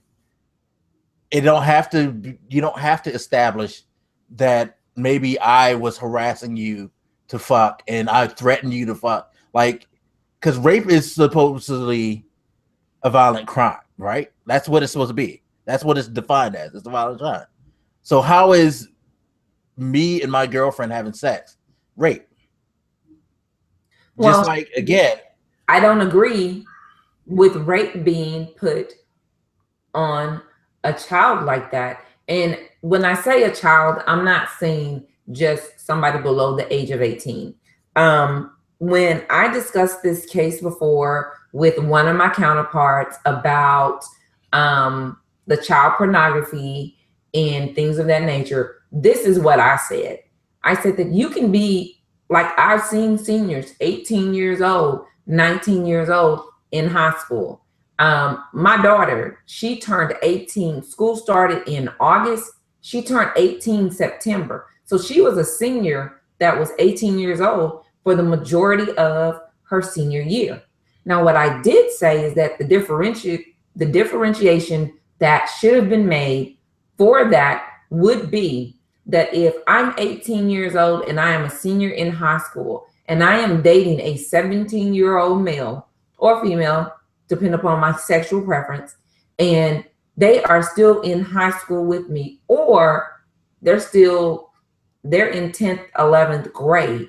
It don't have to. You don't have to establish that maybe I was harassing you to fuck and I threatened you to fuck. Like, because rape is supposedly a violent crime, right? That's what it's supposed to be. That's what it's defined as. It's a violent crime. So how is me and my girlfriend having sex rape? Just Well, like again, I don't agree with rape being put on a child like that. And when I say a child, I'm not saying just somebody below the age of 18. When I discussed this case before with one of my counterparts about the child pornography and things of that nature, this is what I said. I said that you can be like, I've seen seniors 18 years old, 19 years old in high school. My daughter, she turned 18. School started in August. She turned 18 September. So she was a senior that was 18 years old for the majority of her senior year. Now, what I did say is that the differentiation that should have been made for that would be that if I'm 18 years old and I am a senior in high school and I am dating a 17-year-old male or female, depending upon my sexual preference, and they are still in high school with me, or they're in 10th, 11th grade,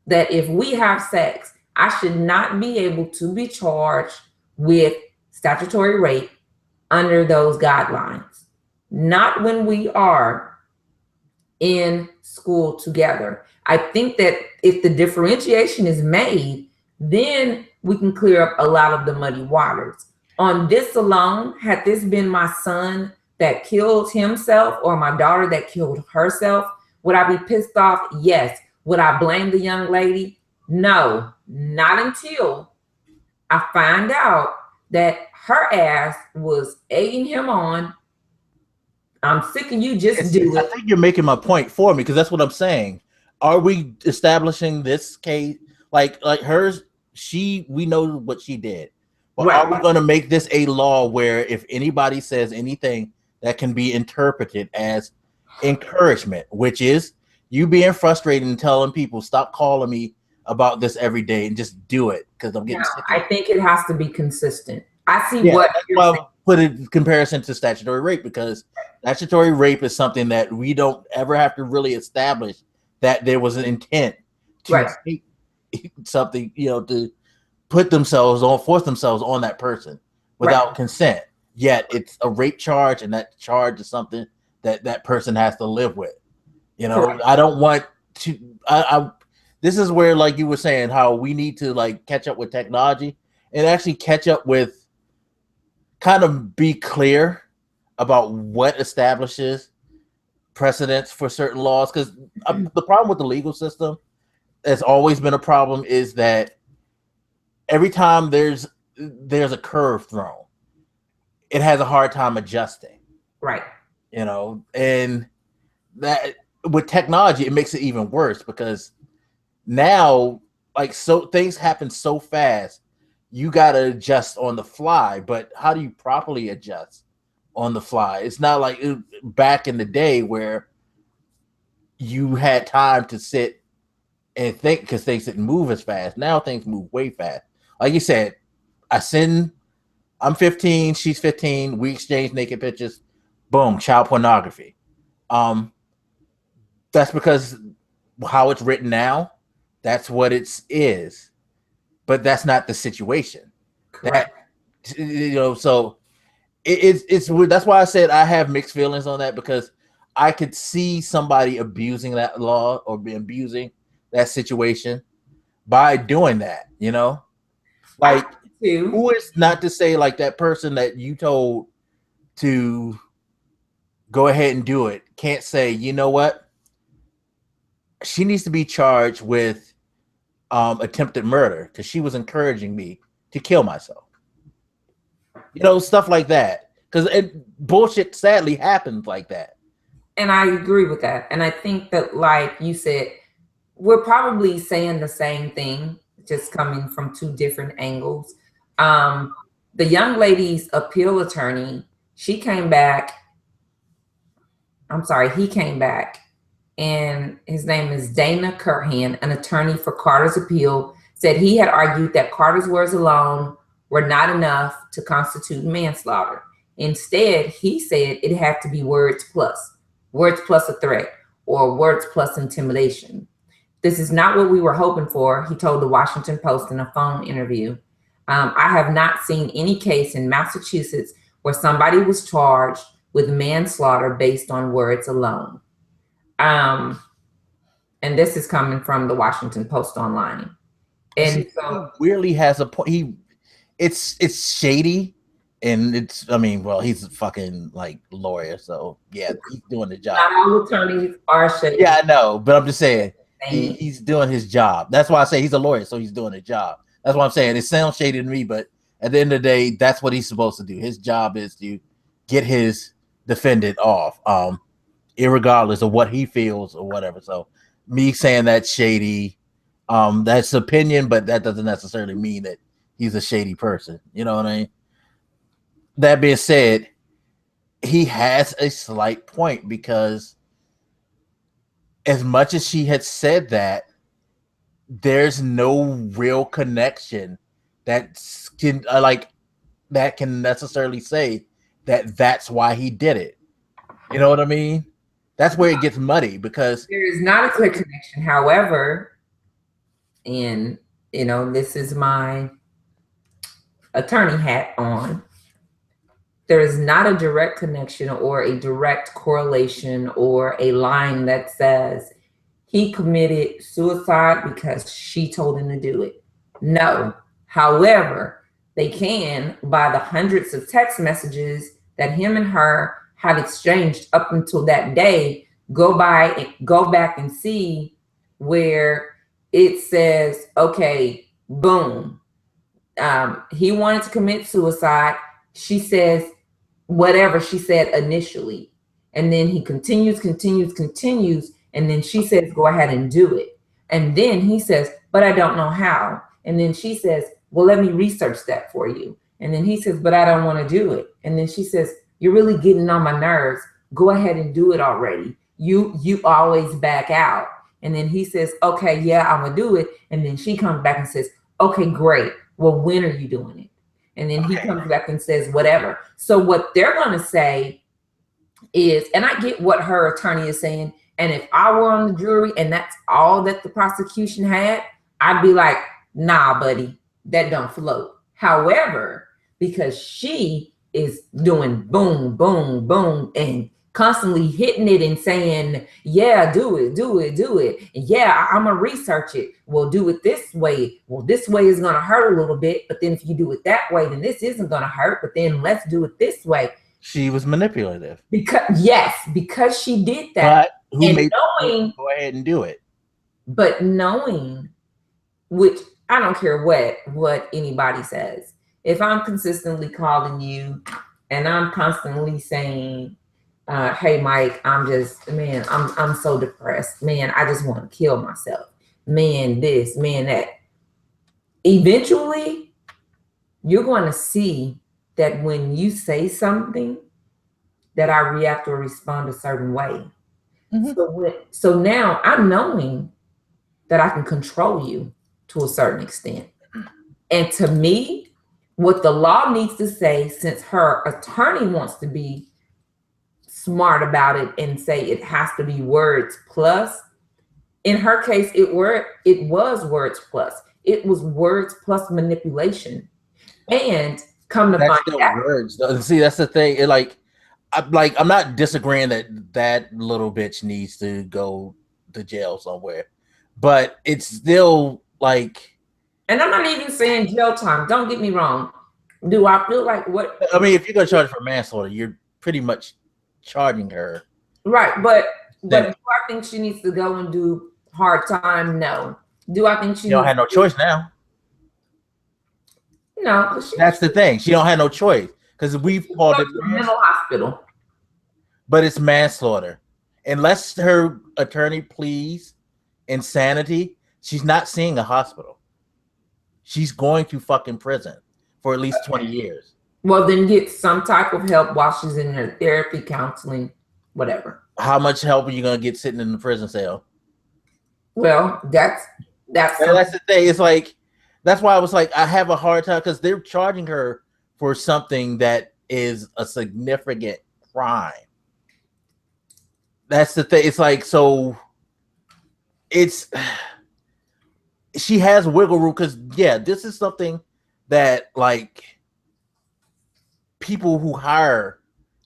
that if we have sex, I should not be able to be charged with statutory rape under those guidelines. Not when we are in school together. I think that if the differentiation is made, then we can clear up a lot of the muddy waters. On this alone, had this been my son that killed himself or my daughter that killed herself, would I be pissed off? Yes. Would I blame the young lady? No, not until I find out that her ass was egging him on. I'm sick of you, just do I it. think you're making my point for me because that's what I'm saying. Are we establishing this case like hers? We know what she did, but are Right. we going to make this a law where if anybody says anything that can be interpreted as encouragement, which is you being frustrated and telling people stop calling me about this every day and just do it because I'm No, getting sick of I it. think it has to be consistent. I see Yeah, what that's you're why saying. I put it in comparison to statutory rape because statutory rape is something that we don't ever have to really establish that there was an intent to Right, take something, to put themselves on, force themselves on that person right, without consent. Yet it's a rape charge, and that charge is something that that person has to live with. correct. I don't want to. I this is where, like you were saying, how we need to like catch up with technology and actually catch up with kind of be clear about what establishes precedents for certain laws because the problem with the legal system has always been a problem is that every time there's a curve thrown it has a hard time adjusting, Right. and that with technology it makes it even worse because now like so things happen so fast you got to adjust on the fly, but how do you properly adjust on the fly? It's not like back in the day where you had time to sit and think because things didn't move as fast. Now things move way fast. Like you said, I send, I'm 15, she's 15, we exchange naked pictures, boom, child pornography. Um, that's because how it's written now, that's what it is. But that's not the situation. That Correct. so it's that's why I said I have mixed feelings on that because I could see somebody abusing that law or be abusing that situation by doing that, I like think too. who is not to say like that person that you told to go ahead and do it can't say, you know what, she needs to be charged with attempted murder because she was encouraging me to kill myself, stuff like that because bullshit sadly happens like that. And I agree with that. And I think that, like you said, we're probably saying the same thing, just coming from two different angles. Um, the young lady's appeal attorney, she came back. I'm sorry, he came back, and his name is Dana Curhan, an attorney for Carter's appeal, said he had argued that Carter's words alone were not enough to constitute manslaughter. Instead, he said it had to be words plus a threat, or words plus intimidation. This is not what we were hoping for, he told the Washington Post in a phone interview. I have not seen any case in Massachusetts where somebody was charged with manslaughter based on words alone. Um, and this is coming from the Washington Post online. And See, so he weirdly has a point. It's shady, and I mean, well, he's a fucking like lawyer, so yeah, he's doing the job. not all attorneys are shady. Yeah, I know, but I'm just saying he's doing his job. That's why I say he's a lawyer, so he's doing his job. That's what I'm saying. It sounds shady to me, but at the end of the day, that's what he's supposed to do. His job is to get his defendant off, irregardless of what he feels or whatever. So me saying that's shady, that's opinion, but that doesn't necessarily mean that he's a shady person. You know what I mean? That being said, he has a slight point because as much as she had said that, there's no real connection that can that can necessarily say that that's why he did it. You know what I mean? That's where it gets muddy because there is not a clear connection. However, and this is my attorney hat on. There is not a direct connection or a direct correlation or a line that says he committed suicide because she told him to do it. No. However, they can, by the hundreds of text messages that him and her had exchanged up until that day, go back and see where it says, okay, boom. He wanted to commit suicide. She says whatever she said initially. And then he continues. And then she says, go ahead and do it. And then he says, but I don't know how. And then she says, well, let me research that for you. And then he says, but I don't want to do it. And then she says, you're really getting on my nerves. Go ahead and do it already. You always back out. And then he says, okay, yeah, I'm going to do it. And then she comes back and says, okay, great. Well, when are you doing it? And then he comes back and says, whatever. So what they're going to say is, and I get what her attorney is saying, and if I were on the jury and that's all that the prosecution had, I'd be like, nah, buddy, that don't float. However, because she is doing boom, boom, boom, and constantly hitting it and saying, yeah, do it. And yeah, I'm going to research it. We'll do it this way. Well, this way is going to hurt a little bit, but then if you do it that way, then this isn't going to hurt, but then let's do it this way. She was manipulative. Because she did that. But who made knowing, go ahead and do it? But knowing, which I don't care what anybody says. If I'm consistently calling you and I'm constantly saying, hey, Mike, I'm so depressed. Man, I just want to kill myself. Man, this, man, that. Eventually, you're going to see that when you say something, that I react or respond a certain way. Mm-hmm. So now I'm knowing that I can control you to a certain extent. And to me, what the law needs to say, since her attorney wants to be smart about it and say it has to be words plus, in her case, it was words plus. It was words plus manipulation. And come to find out, words. See, that's the thing. I'm not disagreeing that little bitch needs to go to jail somewhere, but it's still like. And I'm not even saying jail time. Don't get me wrong. Do I feel like what? I mean, if you're gonna charge for manslaughter, you're pretty much charging her, right? But do I think she needs to go and do hard time? No. Do I think she? You don't have no choice now. No, that's the thing. She don't have no choice because we've called it mental hospital. But it's manslaughter, unless her attorney pleads insanity, she's not seeing a hospital. She's going to fucking prison for at least 20 years. Well, then get some type of help while she's in her therapy, counseling, whatever. How much help are you gonna get sitting in the prison cell? Well, that's the thing. It's like that's why I was like, I have a hard time because they're charging her for something that is a significant crime. That's the thing. It's like, so it's she has wiggle room because yeah, this is something that like people who hire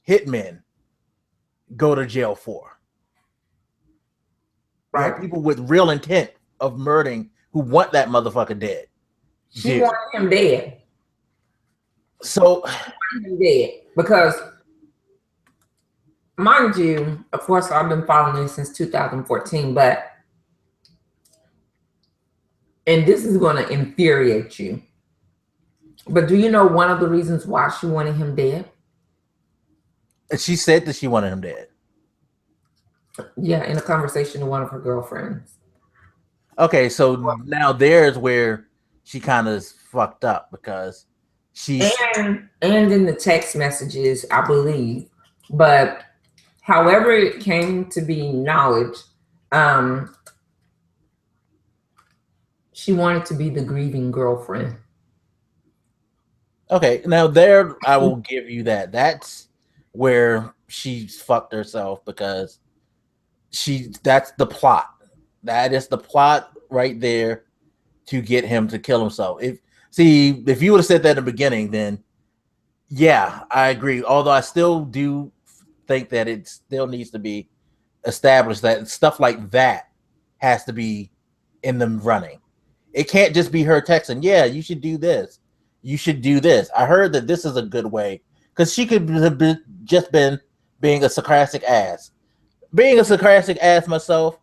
hitmen go to jail for. Right. You have people with real intent of murdering who want that motherfucker dead. She wanted him dead. So him dead because, mind you, of course, I've been following this since 2014, and this is going to infuriate you. But do you know one of the reasons why she wanted him dead? She said that she wanted him dead. Yeah, in a conversation with one of her girlfriends. Okay, so now there's where she kind of is fucked up because she's and in the text messages, I believe. But however it came to be knowledge, she wanted to be the grieving girlfriend. Okay, now there I will give you that. That's where she's fucked herself because that's the plot. That is the plot right there to get him to kill himself. If you would have said that in the beginning, then yeah, I agree. Although I still do think that it still needs to be established that stuff like that has to be in the running. It can't just be her texting, yeah, you should do this. You should do this. I heard that this is a good way because she could have just been being a sarcastic ass. Being a sarcastic ass myself,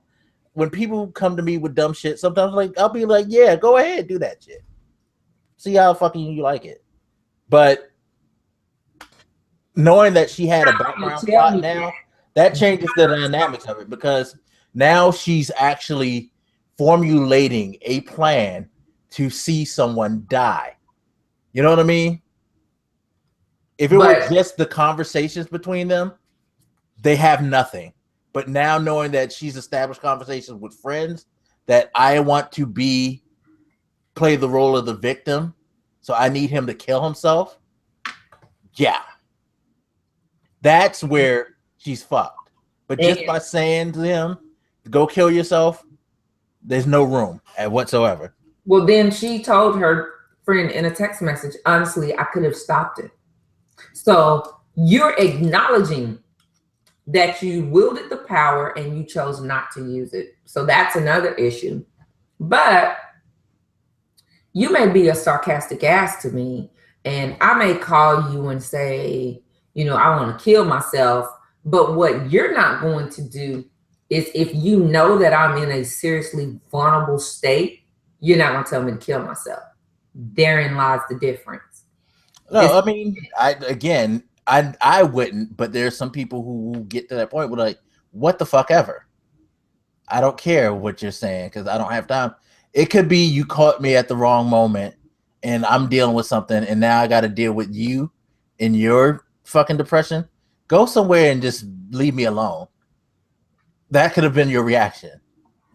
when people come to me with dumb shit, sometimes like I'll be like, yeah, go ahead, do that shit. See how fucking you like it. But knowing that she had a background plot now, that changes the dynamics of it because now she's actually formulating a plan to see someone die. You know what I mean? If it were just the conversations between them, they have nothing. But now knowing that she's established conversations with friends, that I want to play the role of the victim, so I need him to kill himself. Yeah. That's where she's fucked. But just by saying to him, go kill yourself, there's no room whatsoever. Well, then she told her friend in a text message, honestly, I could have stopped it. So you're acknowledging that you wielded the power and you chose not to use it. So that's another issue. But you may be a sarcastic ass to me, and I may call you and say, I want to kill myself. But what you're not going to do is, if you know that I'm in a seriously vulnerable state, you're not going to tell me to kill myself. Therein lies the difference. No, I mean, I wouldn't, but there's some people who get to that point where like, what the fuck ever. I don't care what you're saying because I don't have time. It could be you caught me at the wrong moment and I'm dealing with something and now I got to deal with you in your fucking depression. Go somewhere and just leave me alone. That could have been your reaction.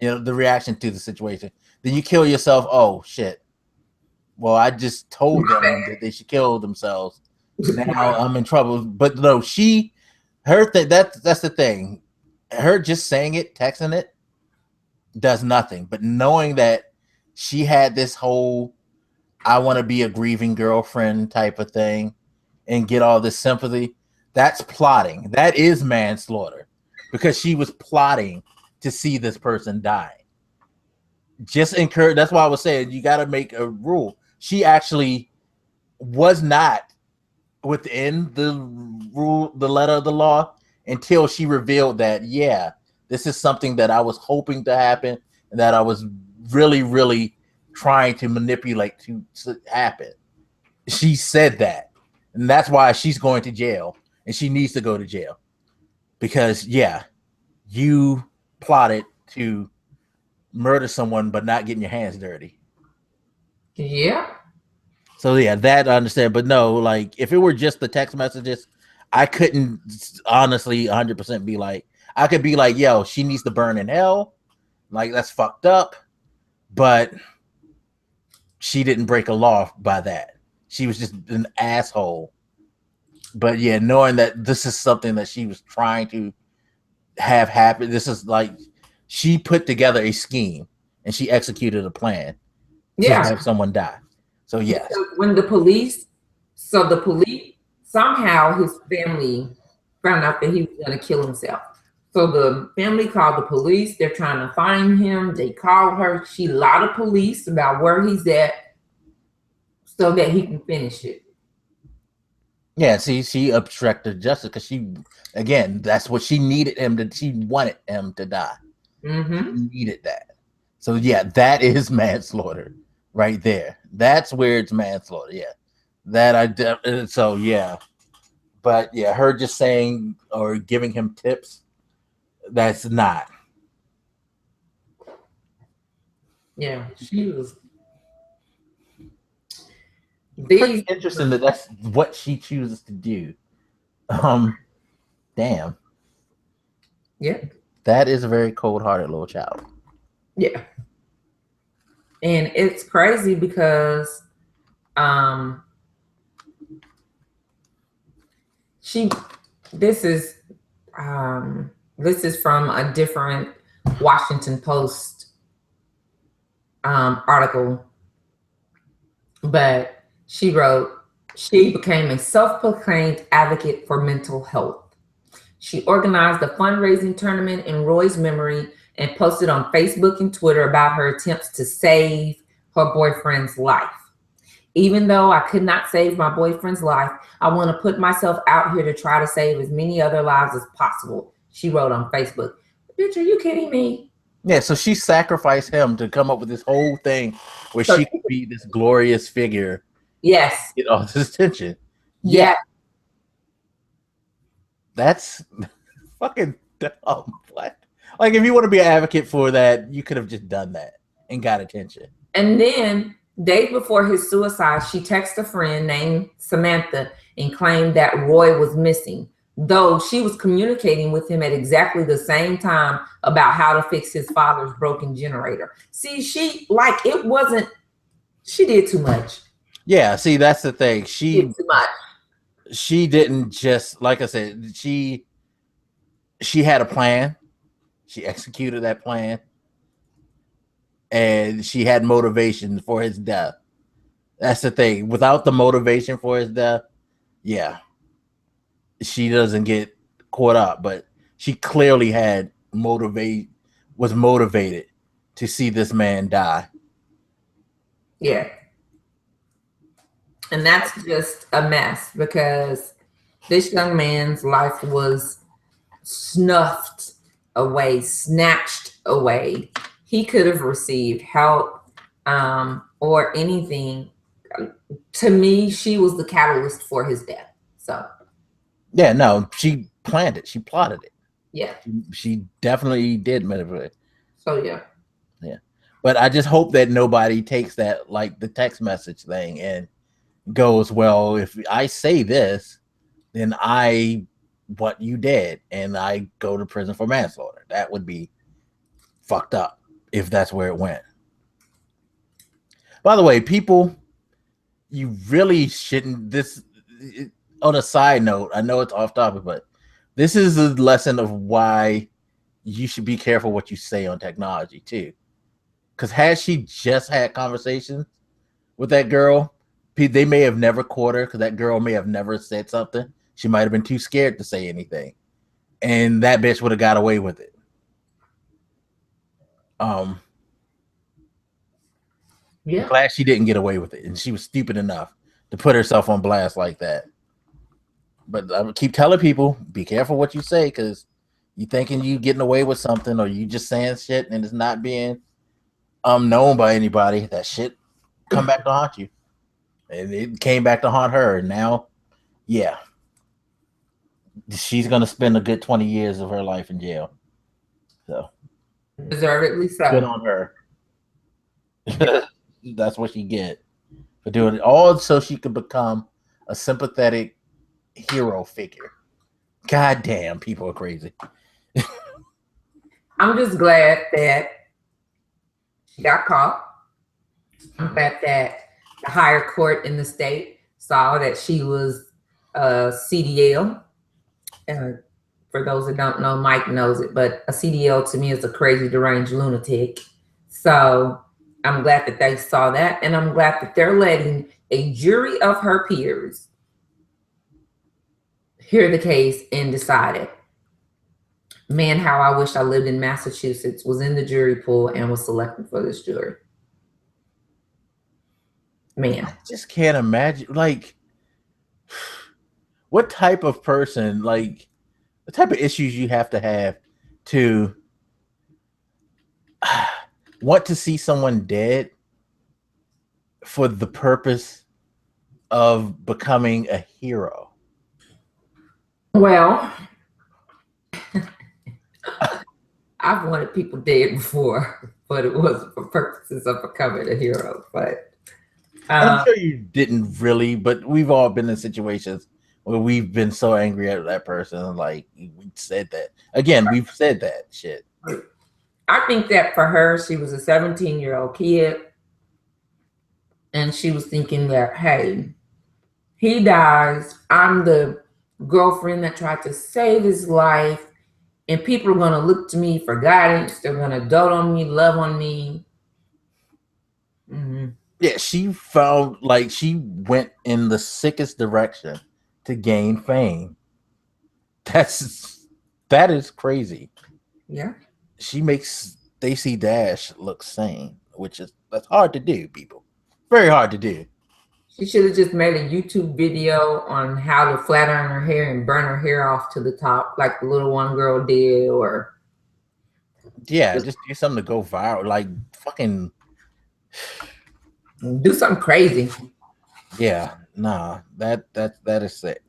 The reaction to the situation. Then you kill yourself. Oh, shit. Well, I just told them that they should kill themselves. Now I'm in trouble. But no, that's the thing. Her just saying it, texting it, does nothing. But knowing that she had this whole I want to be a grieving girlfriend type of thing and get all this sympathy, that's plotting. That is manslaughter because she was plotting to see this person die. Just encourage. That's why I was saying you got to make a rule. She actually was not within the letter of the law until she revealed that, yeah, this is something that I was hoping to happen and that I was really, really trying to manipulate to happen. She said that. And that's why she's going to jail and she needs to go to jail because, yeah, you plotted to murder someone but not getting your hands dirty. Yeah. So yeah, that I understand. But no, like if it were just the text messages, I couldn't honestly 100% be like, I could be like, yo, she needs to burn in hell. Like that's fucked up. But she didn't break a law by that. She was just an asshole. But yeah, knowing that this is something that she was trying to have happen, this is like she put together a scheme and she executed a plan to Yeah. have someone die. So yes. Because when the police, somehow his family found out that he was going to kill himself. So the family called the police. They're trying to find him. They called her. She lied to police about where he's at so that he can finish it. Yeah, see, she obstructed justice because again, that's what she needed him to. She wanted him to die. She Mm-hmm. needed that. So yeah, that is manslaughter right there. That's where it's manslaughter. Yeah, so yeah, but yeah, her just saying or giving him tips, that's not. Yeah, she was. It's pretty These. interesting that that's what she chooses to do. Um, damn, Yeah, that is a very cold-hearted little child. yeah, and it's crazy because um she. This is this is from a different Washington Post article, but she wrote, she became a self proclaimed advocate for mental health. She organized a fundraising tournament in Roy's memory and posted on Facebook and Twitter about her attempts to save her boyfriend's life. Even though I could not save my boyfriend's life, I want to put myself out here to try to save as many other lives as possible, she wrote on Facebook. Bitch, are you kidding me? Yeah, so she sacrificed him to come up with this whole thing where So, she could be this glorious figure, yes, get all this attention. Yeah, yes. that's fucking dumb. What? Like, if you want to be an advocate for that, you could have just done that and got attention. And then, days before his suicide, she texted a friend named Samantha and claimed that Roy was missing, though she was communicating with him at exactly the same time about how to fix his father's broken generator. See, it wasn't, she did too much. Yeah, see, that's the thing. She did too much. She didn't just, like I said, she had a plan. She executed that plan, and she had motivation for his death. That's the thing. Without the motivation for his death, yeah, she doesn't get caught up. But she clearly was motivated to see this man die. Yeah. And that's just a mess because this young man's life was snuffed away, snatched away. He could have received help or anything. To me, she was the catalyst for his death. So, yeah, no, she planned it. She plotted it. yeah. She definitely did manipulate. So, yeah. Yeah. But I just hope that nobody takes that, like the text message thing, and goes, well, if I say this, then I want you dead and I go to prison for manslaughter. That would be fucked up if that's where it went. By the way, people, you really shouldn't. On a side note, I know it's off topic, but this is a lesson of why you should be careful what you say on technology too. Because had she just had conversations with that girl, they may have never caught her because that girl may have never said something. She might have been too scared to say anything, and that bitch would have got away with it. Yeah. Glad she didn't get away with it, and she was stupid enough to put herself on blast like that. But I would keep telling people, be careful what you say, because you thinking you getting away with something, or you just saying shit and it's not being known by anybody. That shit come back to haunt you, and it came back to haunt her. And now, yeah, she's gonna spend a good 20 years of her life in jail. So Deservedly Good so. on her. That's what she get for doing it all so she could become a sympathetic hero figure. God damn, people are crazy. I'm just glad that she got caught. I'm glad that the higher court in the state saw that she was a CDL. Uh, for those that don't know, Mike knows it, but a CDL to me is a crazy, deranged lunatic. So I'm glad that they saw that, and I'm glad that they're letting a jury of her peers hear the case and decide it. Man, how I wish I lived in Massachusetts, was in the jury pool, and was selected for this jury. Man. I just can't imagine, like, what type of person, like, the type of issues you have to want to see someone dead for the purpose of becoming a hero. Well, I've wanted people dead before, but it was for purposes of becoming a hero. But And I'm uh, sure you didn't really, but we've all been in situations where we've been so angry at that person. Like, we said that. Again, we've said that shit. I think that for her, she was a 17-year-old kid, and she was thinking that, hey, he dies. I'm the girlfriend that tried to save his life, and people are going to look to me for guidance. They're going to dote on me, love on me. Mm-hmm. Yeah, she found, like, she went in the sickest direction to gain fame. That is crazy. Yeah. She makes Stacey Dash look sane, which is that's hard to do, people. Very hard to do. She should have just made a YouTube video on how to flat iron her hair and burn her hair off to the top, like the little one girl did, or Yeah, just do something to go viral. Like, fucking, do something crazy. yeah, nah, that is sick.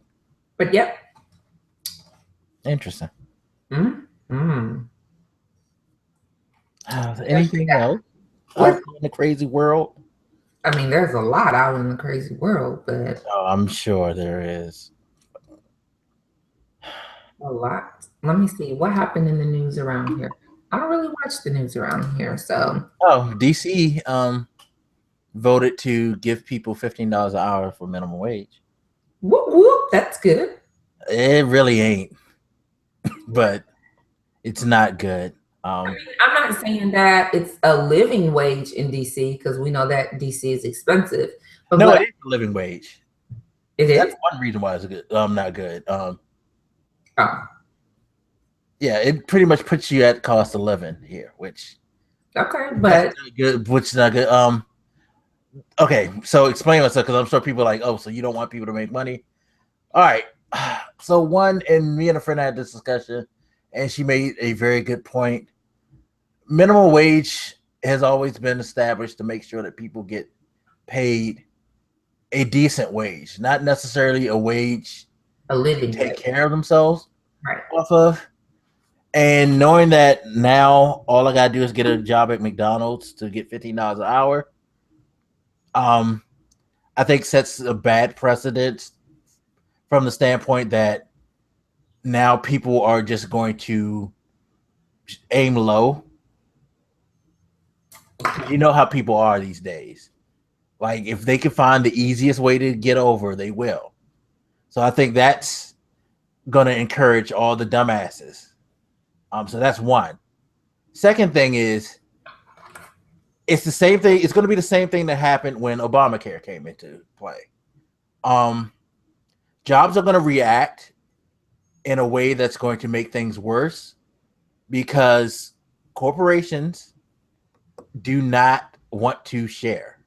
But yep. Interesting. Mm-hmm. Anything else What? out in the crazy world? I mean, there's a lot out in the crazy world, but Oh, I'm sure there is. a lot. Let me see what happened in the news around here. I don't really watch the news around here, so Oh, DC voted to give people $15 an hour for minimum wage. whoop whoop. That's good. It really ain't, but it's not good. I'm not saying that it's a living wage in DC because we know that DC is expensive. But No, what it is a living wage. it That's is? one reason why it's good. Not good. Oh, Yeah, it pretty much puts you at cost of living here, which okay. that's But not good. Which is not good. Okay, so explain myself because I'm sure people are like, oh, so you don't want people to make money? All right. So one, and me and a friend had this discussion, and she made a very good point. Minimum wage has always been established to make sure that people get paid a decent wage, not necessarily a wage a to living take wage, care of themselves right? off of. And knowing that now all I gotta do is get a job at McDonald's to get $15 an hour, um, I think sets a bad precedent from the standpoint that now people are just going to aim low. You know how people are these days. Like, if they can find the easiest way to get over, they will. So I think that's going to encourage all the dumbasses. So that's one. Second thing is, it's the same thing. It's going to be the same thing that happened when Obamacare came into play. Um, Jobs are going to react in a way that's going to make things worse because corporations do not want to share.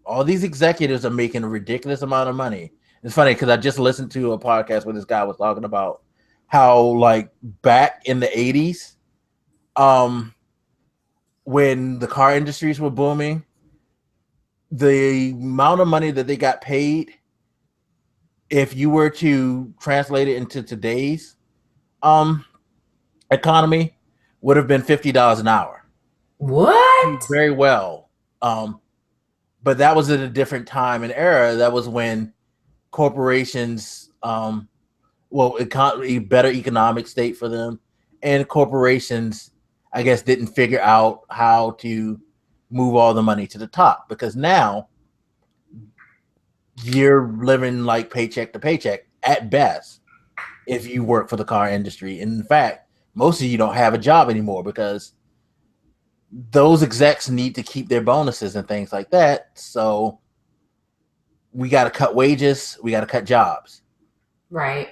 All these executives are making a ridiculous amount of money. It's funny because I just listened to a podcast where this guy was talking about how, like, back in the 80s, when the car industries were booming, the amount of money that they got paid, if you were to translate it into today's economy, would have been $50 an hour. What? Very well. Um, but that was at a different time and era. That was when corporations, a better economic state for them, and corporations, I guess, didn't figure out how to move all the money to the top, because now you're living like paycheck to paycheck at best if you work for the car industry. And in fact, most of you don't have a job anymore because those execs need to keep their bonuses and things like that. So we got to cut wages, we got to cut jobs. Right.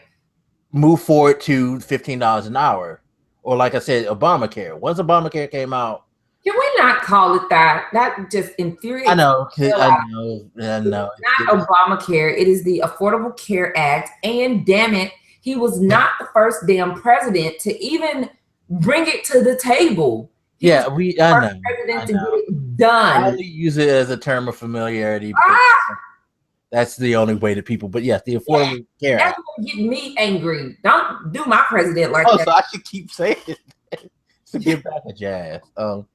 Move forward to $15 an hour, or like I said, Obamacare. Once Obamacare came out, Can we not call it that? That just I infuriates know, me. I know. Not Obamacare. It is the Affordable Care Act. And damn it, he was not the first damn president to even bring it to the table. He was Yeah, the I first know, president I to get know. it I done. only use it as a term of familiarity because Ah, that's the only way that people. But yes, the yeah, Affordable Care that's Act. what get me angry. Don't do my president like Oh, that. so I should keep saying it to get back at your ass. Ugh,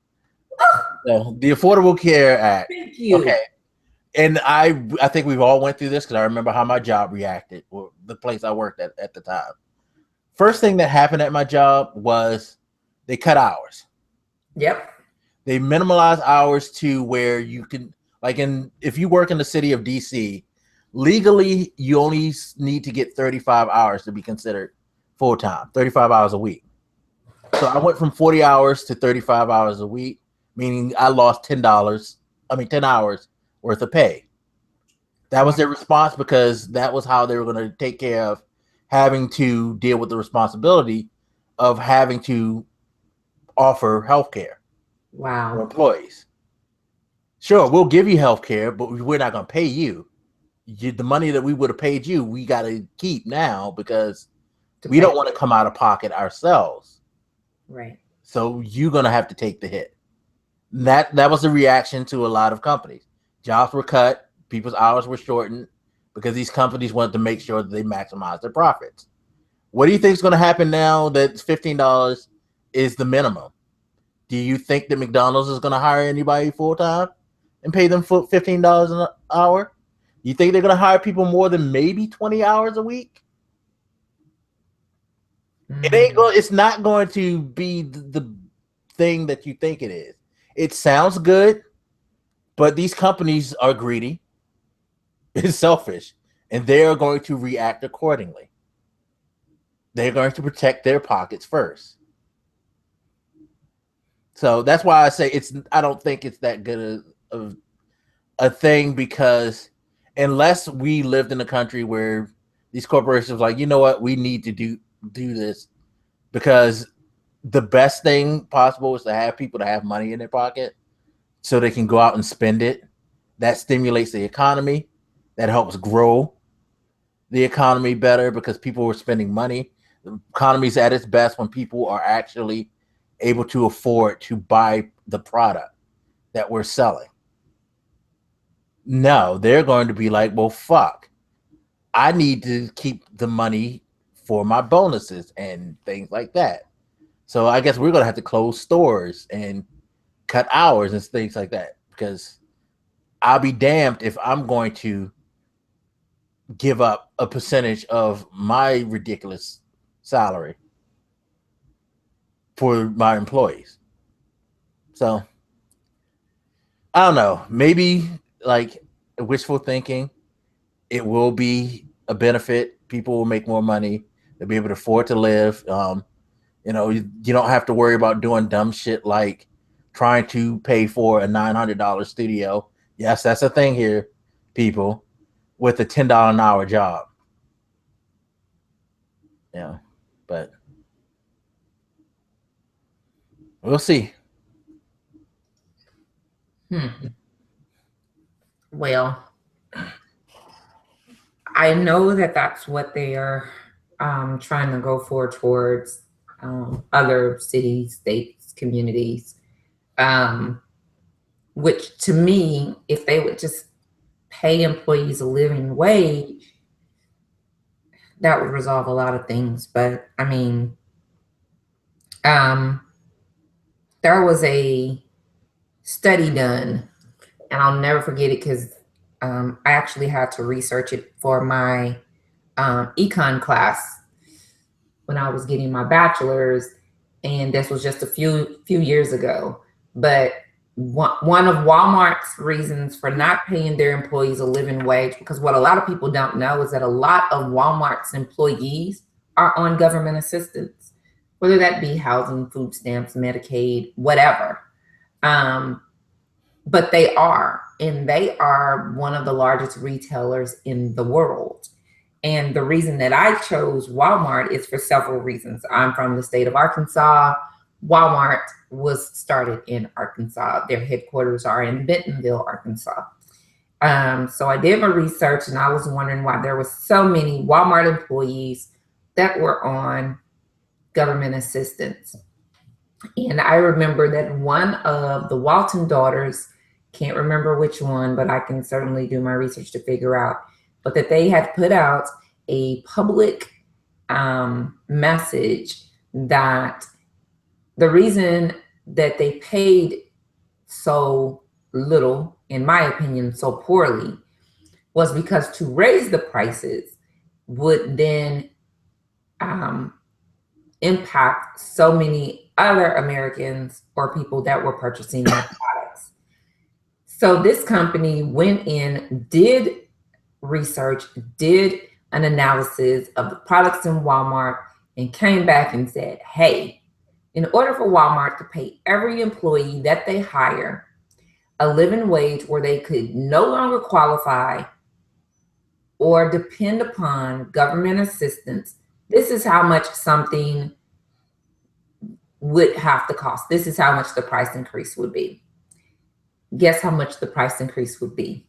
So the Affordable Care Act. thank you. Okay, and I think we've all went through this because I remember how my job reacted, or the place I worked at the time. First thing that happened at my job was they cut hours. Yep. They minimalize hours to where you can, like, in if you work in the city of DC, legally you only need to get 35 hours to be considered full time, 35 hours a week. So I went from 40 hours to 35 hours a week, meaning I lost $10. I mean, 10 hours worth of pay. That was Wow. their response because that was how they were going to take care of having to deal with the responsibility of having to offer health care for Wow. employees. Sure, we'll give you health care, but we're not going to pay you. The money that we would have paid you, we got to keep now because To we pay. don't want to come out of pocket ourselves. Right. So you're going to have to take the hit. That was the reaction to a lot of companies. Jobs were cut, people's hours were shortened because these companies wanted to make sure that they maximize their profits. What do you think is going to happen now that $15 is the minimum? Do you think that McDonald's is going to hire anybody full time and pay them $15 an hour? You think they're going to hire people more than maybe 20 hours a week? It ain't Mm. going. It's not going to be the thing that you think it is. It sounds good, but these companies are greedy, it's selfish, and they are going to react accordingly. They're going to protect their pockets first. So that's why I say it's. I don't think it's that good of a thing because unless we lived in a country where these corporations are like, you know what, we need to do this because the best thing possible is to have people to have money in their pocket so they can go out and spend it. That stimulates the economy. That helps grow the economy better because people are spending money. The economy's at its best when people are actually able to afford to buy the product that we're selling. No, they're going to be like, well, fuck. I need to keep the money for my bonuses and things like that. So I guess we're going to have to close stores and cut hours and things like that because I'll be damned if I'm going to give up a percentage of my ridiculous salary for my employees. So I don't know. Maybe like wishful thinking, it will be a benefit. People will make more money. They'll be able to afford to live. You don't have to worry about doing dumb shit like trying to pay for a $900 studio. Yes, that's a thing here, people, with a $10 an hour job. Yeah, but we'll see. Hmm. Well, I know that that's what they are trying to go for towards other cities, states, communities. Um, which to me, if they would just pay employees a living wage, that would resolve a lot of things. But I mean, um, there was a study done, and I'll never forget it because I actually had to research it for my econ class when I was getting my bachelor's, and this was just a few years ago. But one of Walmart's reasons for not paying their employees a living wage, because what a lot of people don't know is that a lot of Walmart's employees are on government assistance, whether that be housing, food stamps, Medicaid, whatever. Um, but they are, and they are one of the largest retailers in the world. And the reason that I chose Walmart is for several reasons. I'm from the state of Arkansas. Walmart was started in Arkansas. Their headquarters are in Bentonville, Arkansas. So I did my research, and I was wondering why there were so many Walmart employees that were on government assistance. And I remember that one of the Walton daughters, can't remember which one, but I can certainly do my research to figure out, but that they had put out a public message that the reason that they paid so little, in my opinion, so poorly, was because to raise the prices would then impact so many other Americans or people that were purchasing their products. So this company went in, did research, did an analysis of the products in Walmart, and came back and said, hey, in order for Walmart to pay every employee that they hire a living wage where they could no longer qualify or depend upon government assistance, this is how much something would have to cost. This is how much the price increase would be. Guess how much the price increase would be?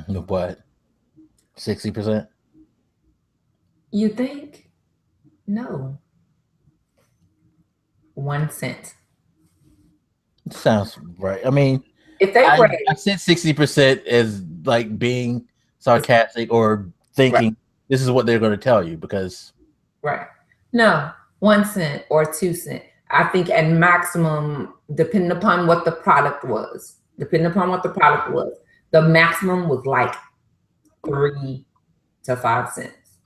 What? 60%? You think? No. 1 cent. Sounds right. I mean, If they raise, I said 60% as like being sarcastic or thinking right, this is what they're going to tell you because right. No, 1 cent or 2 cent. I think at maximum, depending upon what the product was, the maximum was like 3 to 5 cents.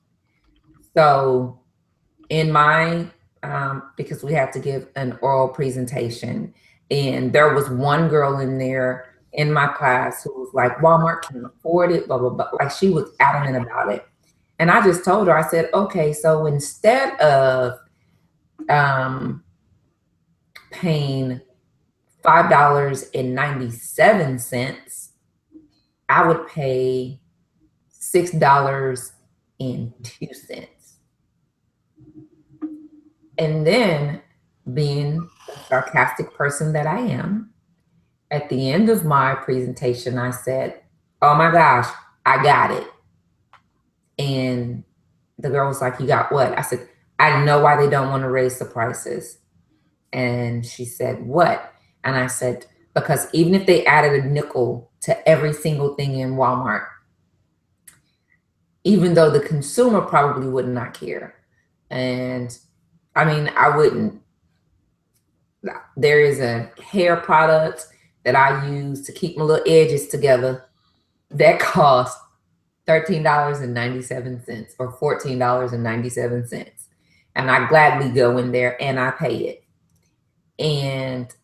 So in my, because we had to give an oral presentation, and there was one girl in there in my class who was like, Walmart can afford it, blah, blah, blah. Like she was adamant about it. And I just told her, I said, okay, so instead of paying $5.97, I would pay $6.02. And then, being the sarcastic person that I am, at the end of my presentation, I said, oh my gosh, I got it. And the girl was like, you got what? I said, I know why they don't want to raise the prices. And she said, what? And I said, because even if they added a nickel to every single thing in Walmart, even though the consumer probably would not care. And I mean, I wouldn't. There is a hair product that I use to keep my little edges together that costs $13.97 or $14.97. And I gladly go in there and I pay it.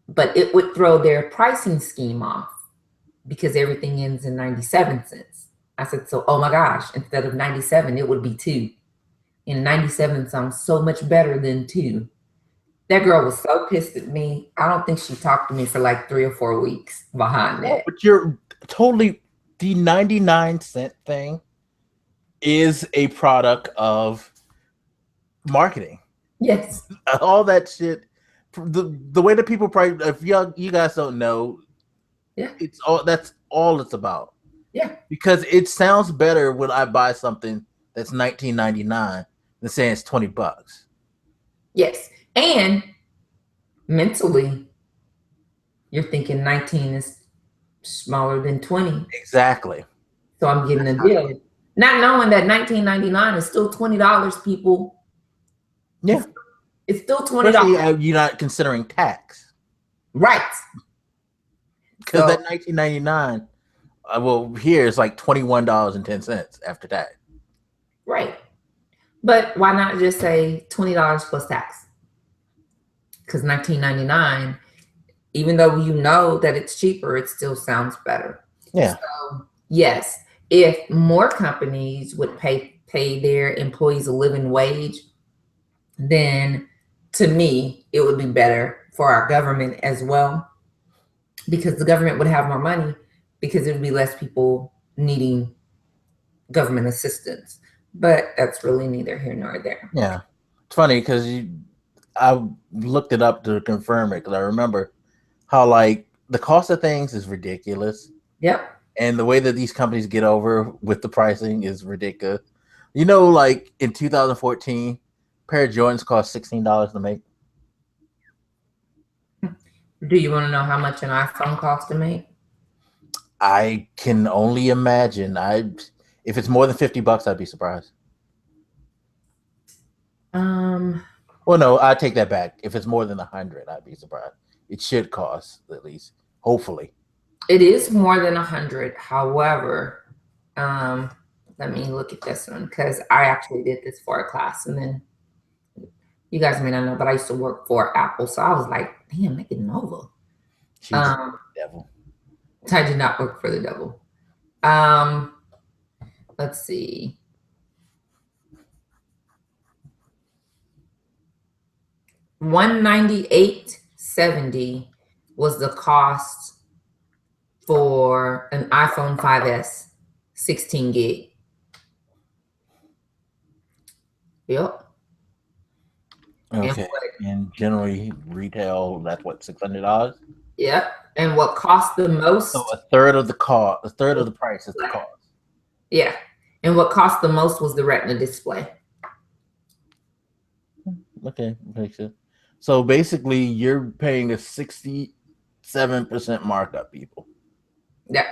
But it would throw their pricing scheme off because everything ends in 97 cents. I said, so, oh my gosh, instead of 97, it would be 2. And 97 sounds so much better than 2. That girl was so pissed at me. I don't think she talked to me for like 3 or 4 weeks behind that. but you're totally the 99-cent thing is a product of marketing. Yes. All that shit, the way that people probably, if you guys don't know, yeah, that's all it's about. Yeah, because it sounds better when I buy something that's $19.99 than saying it's $20. Yes, and mentally, you're thinking 19 is smaller than 20. Exactly. So I'm getting a deal, not knowing that $19.99 is still $20. People. Yeah. It's still Especially $20. you're not considering tax. Right. Because So that 1999, well, here it's like $21.10 after tax. right. But why not just say $20 plus tax? Because 1999, even though you know that it's cheaper, it still sounds better. Yeah. So yes, if more companies would pay their employees a living wage, then to me it would be better for our government as well, because the government would have more money, because there would be less people needing government assistance. But that's really neither here nor there. Yeah. It's funny because I looked it up to confirm it because I remember how like the cost of things is ridiculous. Yep. And the way that these companies get over with the pricing is ridiculous. You know, like in 2014, a pair of Jordans cost $16 to make. Do you want to know how much an iPhone costs to make? I can only imagine. If it's more than $50, I'd be surprised. Um, Well, no, I take that back. If it's more than 100, I'd be surprised. It should cost at least, hopefully. it is more than 100. However, um, let me look at this one because I actually did this for a class, and then you guys may not know, but I used to work for Apple, so I was like, damn, they getting over. She's the devil. I did not work for the devil. Um, let's see. $198.70 was the cost for an iPhone 5S, 16 gig. Yep. Okay. And generally, retail, that's what, $600? Yep. And what cost the most? So a third of the cost, a third of the price is the cost. Yeah. And what cost the most was the Retina display. Okay, makes sense. So basically, you're paying a 67% markup, people. Yeah.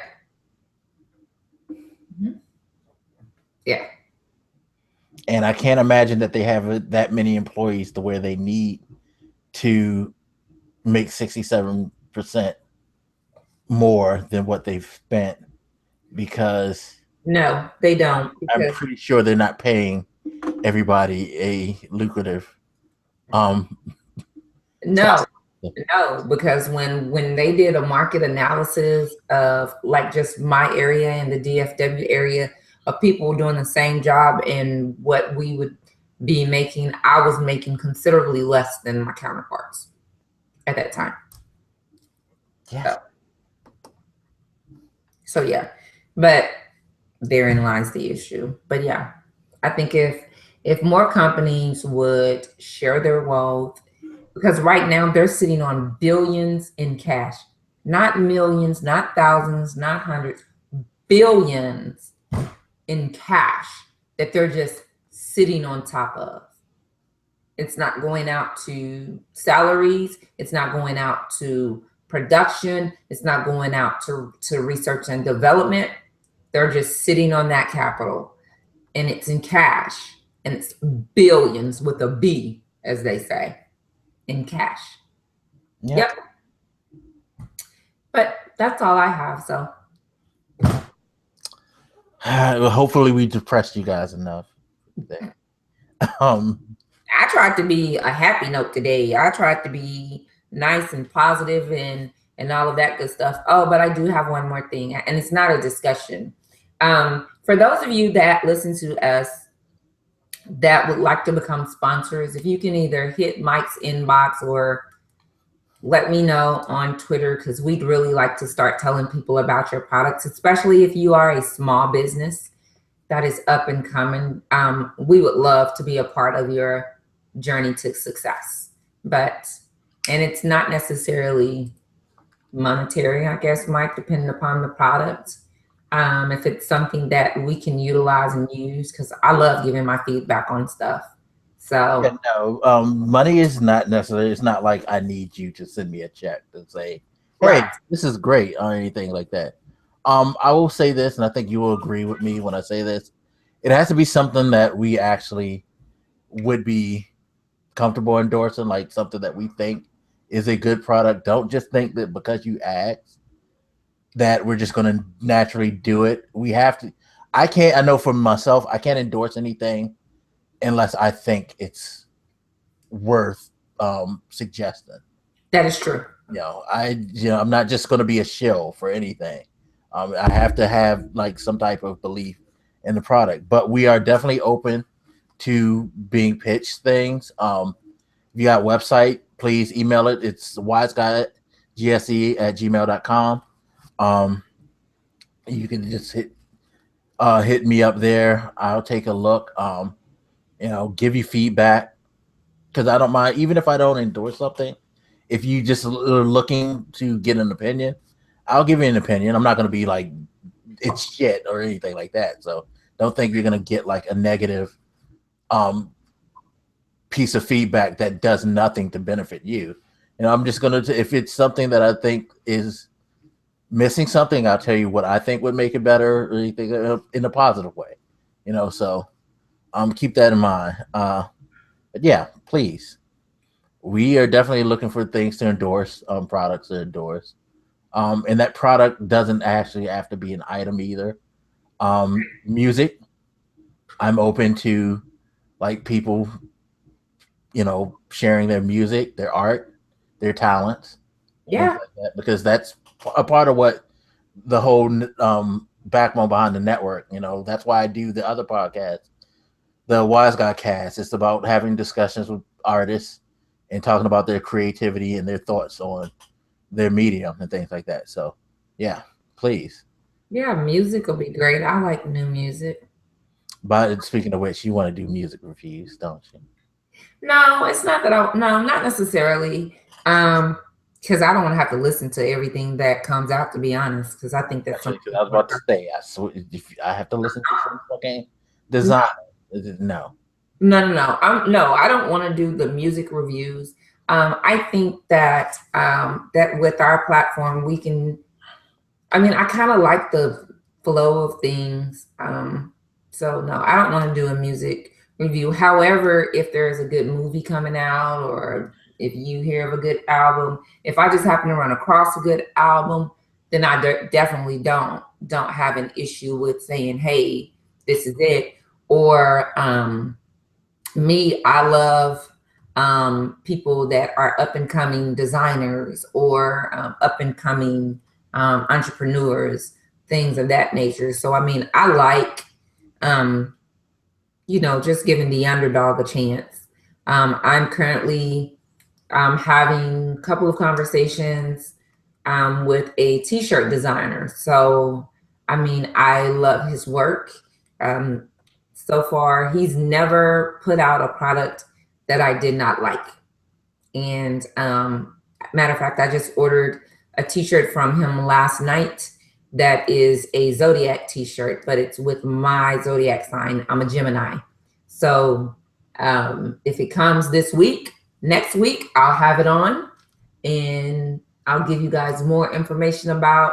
Mm-hmm. Yeah. And I can't imagine that they have that many employees to where they need to make 67% more than what they've spent, because No, they don't. I'm pretty sure they're not paying everybody a lucrative no, because when they did a market analysis of like just my area and the DFW area of people doing the same job and what we would be making, I was making considerably less than my counterparts at that time. Yeah. So yeah, but therein lies the issue. But yeah, I think if more companies would share their wealth, because right now they're sitting on billions in cash, not millions, not thousands, not hundreds, billions in cash that they're just sitting on top of. It's not going out to salaries. It's not going out to production. It's not going out to research and development. They're just sitting on that capital, and it's in cash, and it's billions with a B, as they say, in cash. Yep. But that's all I have. So hopefully we depressed you guys enough. I tried to be a happy note today. I tried to be nice and positive and all of that good stuff. Oh, but I do have one more thing, and it's not a discussion. For those of you that listen to us that would like to become sponsors, if you can either hit Mike's inbox or let me know on Twitter, because we'd really like to start telling people about your products, especially if you are a small business that is up and coming. We would love to be a part of your journey to success. And it's not necessarily monetary, I guess, Mike, depending upon the product. If it's something that we can utilize and use, because I love giving my feedback on stuff. So yeah, no, money is not necessary. It's not like I need you to send me a check to say, "Hey, this is great," or anything like that. I will say this, and I think you will agree with me when I say this. It has to be something that we actually would be comfortable endorsing like something that we think is a good product. Don't just think that because you ask that we're just going to naturally do it. We have to. I can't. I know for myself, I can't endorse anything unless I think it's worth suggesting. That is true. I'm not just going to be a shill for anything. I have to have like some type of belief in the product, but we are definitely open to being pitched things. If you got a website, please email it. It's wiseguygse@gmail.com. Um, you can just hit me up there. I'll take a look. Give you feedback because I don't mind, even if I don't endorse something. If you just are looking to get an opinion, I'll give you an opinion. I'm not going to be like it's shit or anything like that. So don't think you're going to get like a negative um piece of feedback that does nothing to benefit you. I'm just going to, if it's something that I think is missing something, I'll tell you what I think would make it better or anything in a positive way. So keep that in mind. But yeah, please. We are definitely looking for things to endorse, products to endorse. And that product doesn't actually have to be an item either. Music, I'm open to like people, sharing their music, their art, their talents, things Yeah. like that, because that's a part of what the whole backbone behind the network. That's why I do the other podcast, the Wise Guy Cast. It's about having discussions with artists and talking about their creativity and their thoughts on their medium and things like that. So, yeah, please. Yeah, music will be great. I like new music. But speaking of which, you want to do music reviews, don't you? No, it's not that no, not necessarily. Because I don't want to have to listen to everything that comes out, to be honest, because I think that some Actually, because I was people about to are. say, if I have to listen to some fucking design, no. No, no, no. No, I don't want to do the music reviews. I think that that with our platform, we can. I mean, I kind of like the flow of things. So no, I don't want to do a music review. However, if there's a good movie coming out, or if you hear of a good album, if I just happen to run across a good album, then I definitely don't have an issue with saying, "Hey, this is it." Or me, I love people that are up and coming designers or up and coming entrepreneurs, things of that nature. So, I mean, I like, um, just giving the underdog a chance. I'm currently having a couple of conversations with a t-shirt designer. So, I mean, I love his work. Um, so far, he's never put out a product that I did not like. And matter of fact, I just ordered a t-shirt from him last night that is a zodiac t-shirt, but it's with my zodiac sign. I'm a Gemini. So if it comes this week, next week, I'll have it on and I'll give you guys more information about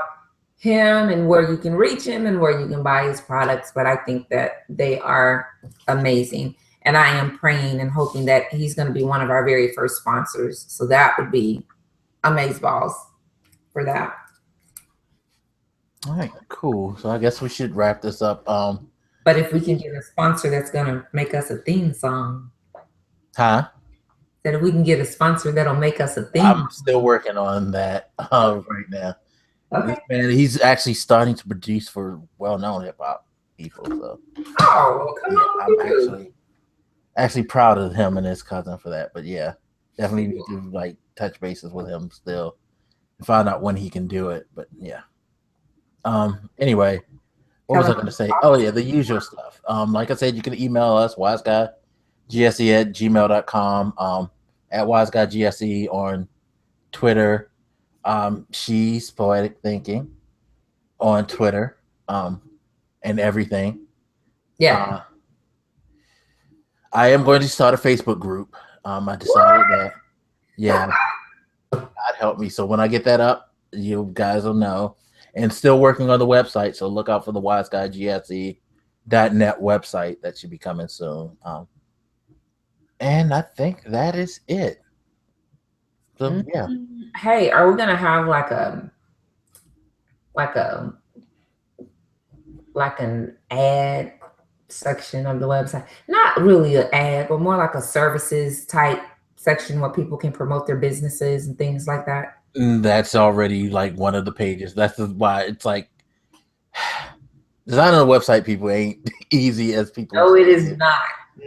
him and where you can reach him and where you can buy his products. But I think that they are amazing. And I am praying and hoping that he's going to be one of our very first sponsors. So that would be amazeballs for that. All right, cool. So I guess we should wrap this up. But if we can get a sponsor that's going to make us a theme song, Huh? that if we can get a sponsor that'll make us a theme I'm still working on that right now. song. This Okay. man, he's actually starting to produce for well-known hip hop people. So Oh, well, come yeah, on, I'm you too. actually proud of him and his cousin for that. But yeah, definitely need to like touch bases with him still and find out when he can do it. But yeah. Anyway, what Tell was I him. going to say? Oh yeah, the usual stuff. Like I said, you can email us wiseguygse@gmail.com. At wiseguygse on Twitter. She's poetic thinking on Twitter. And everything. Yeah. Uh, I am going to start a Facebook group. I decided that, yeah, God help me. So when I get that up, you guys will know. And still working on the website. So look out for the wiseguygse.net website that should be coming soon. And I think that is it. So yeah. Hey, are we gonna have like a like an ad section of the website? Not really an ad, but more like a services type section where people can promote their businesses and things like that. That's already like one of the pages. That's why it's like designing a website, people, ain't easy as people No, say it is it. not.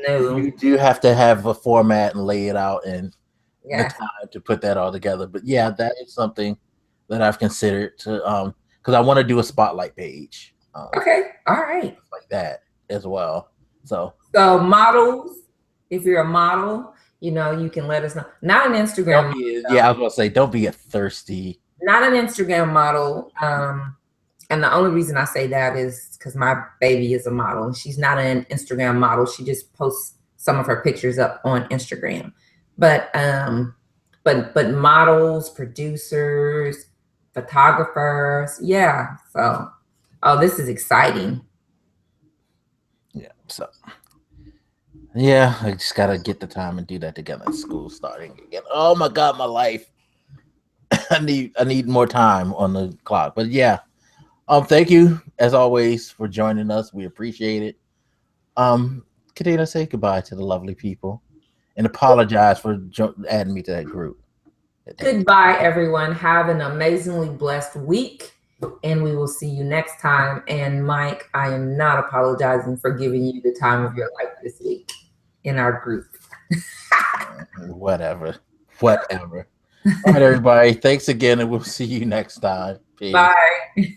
No. You do have to have a format and lay it out and the Yes. time to put that all together. But yeah, that is something that I've considered to because I want to do a spotlight page Okay. All right. like that as well. So So models, if you're a model, you can let us know. Not an Instagram don't model, be though. yeah, I was gonna say don't be a thirsty. Not an Instagram model. And the only reason I say that is because my baby is a model and she's not an Instagram model. She just posts some of her pictures up on Instagram. But models, producers, photographers, yeah. So oh, this is exciting. Yeah. So yeah, I just gotta get the time and do that together. School starting again. Oh my god, my life. I need more time on the clock. But yeah, thank you as always for joining us. We appreciate it. Um, Katina, say goodbye to the lovely people and apologize for adding me to that group. Goodbye, everyone. Have an amazingly blessed week, and we will see you next time. And Mike, I am not apologizing for giving you the time of your life this week in our group. Whatever. Whatever. All right, everybody. Thanks again, and we'll see you next time. Peace. Bye.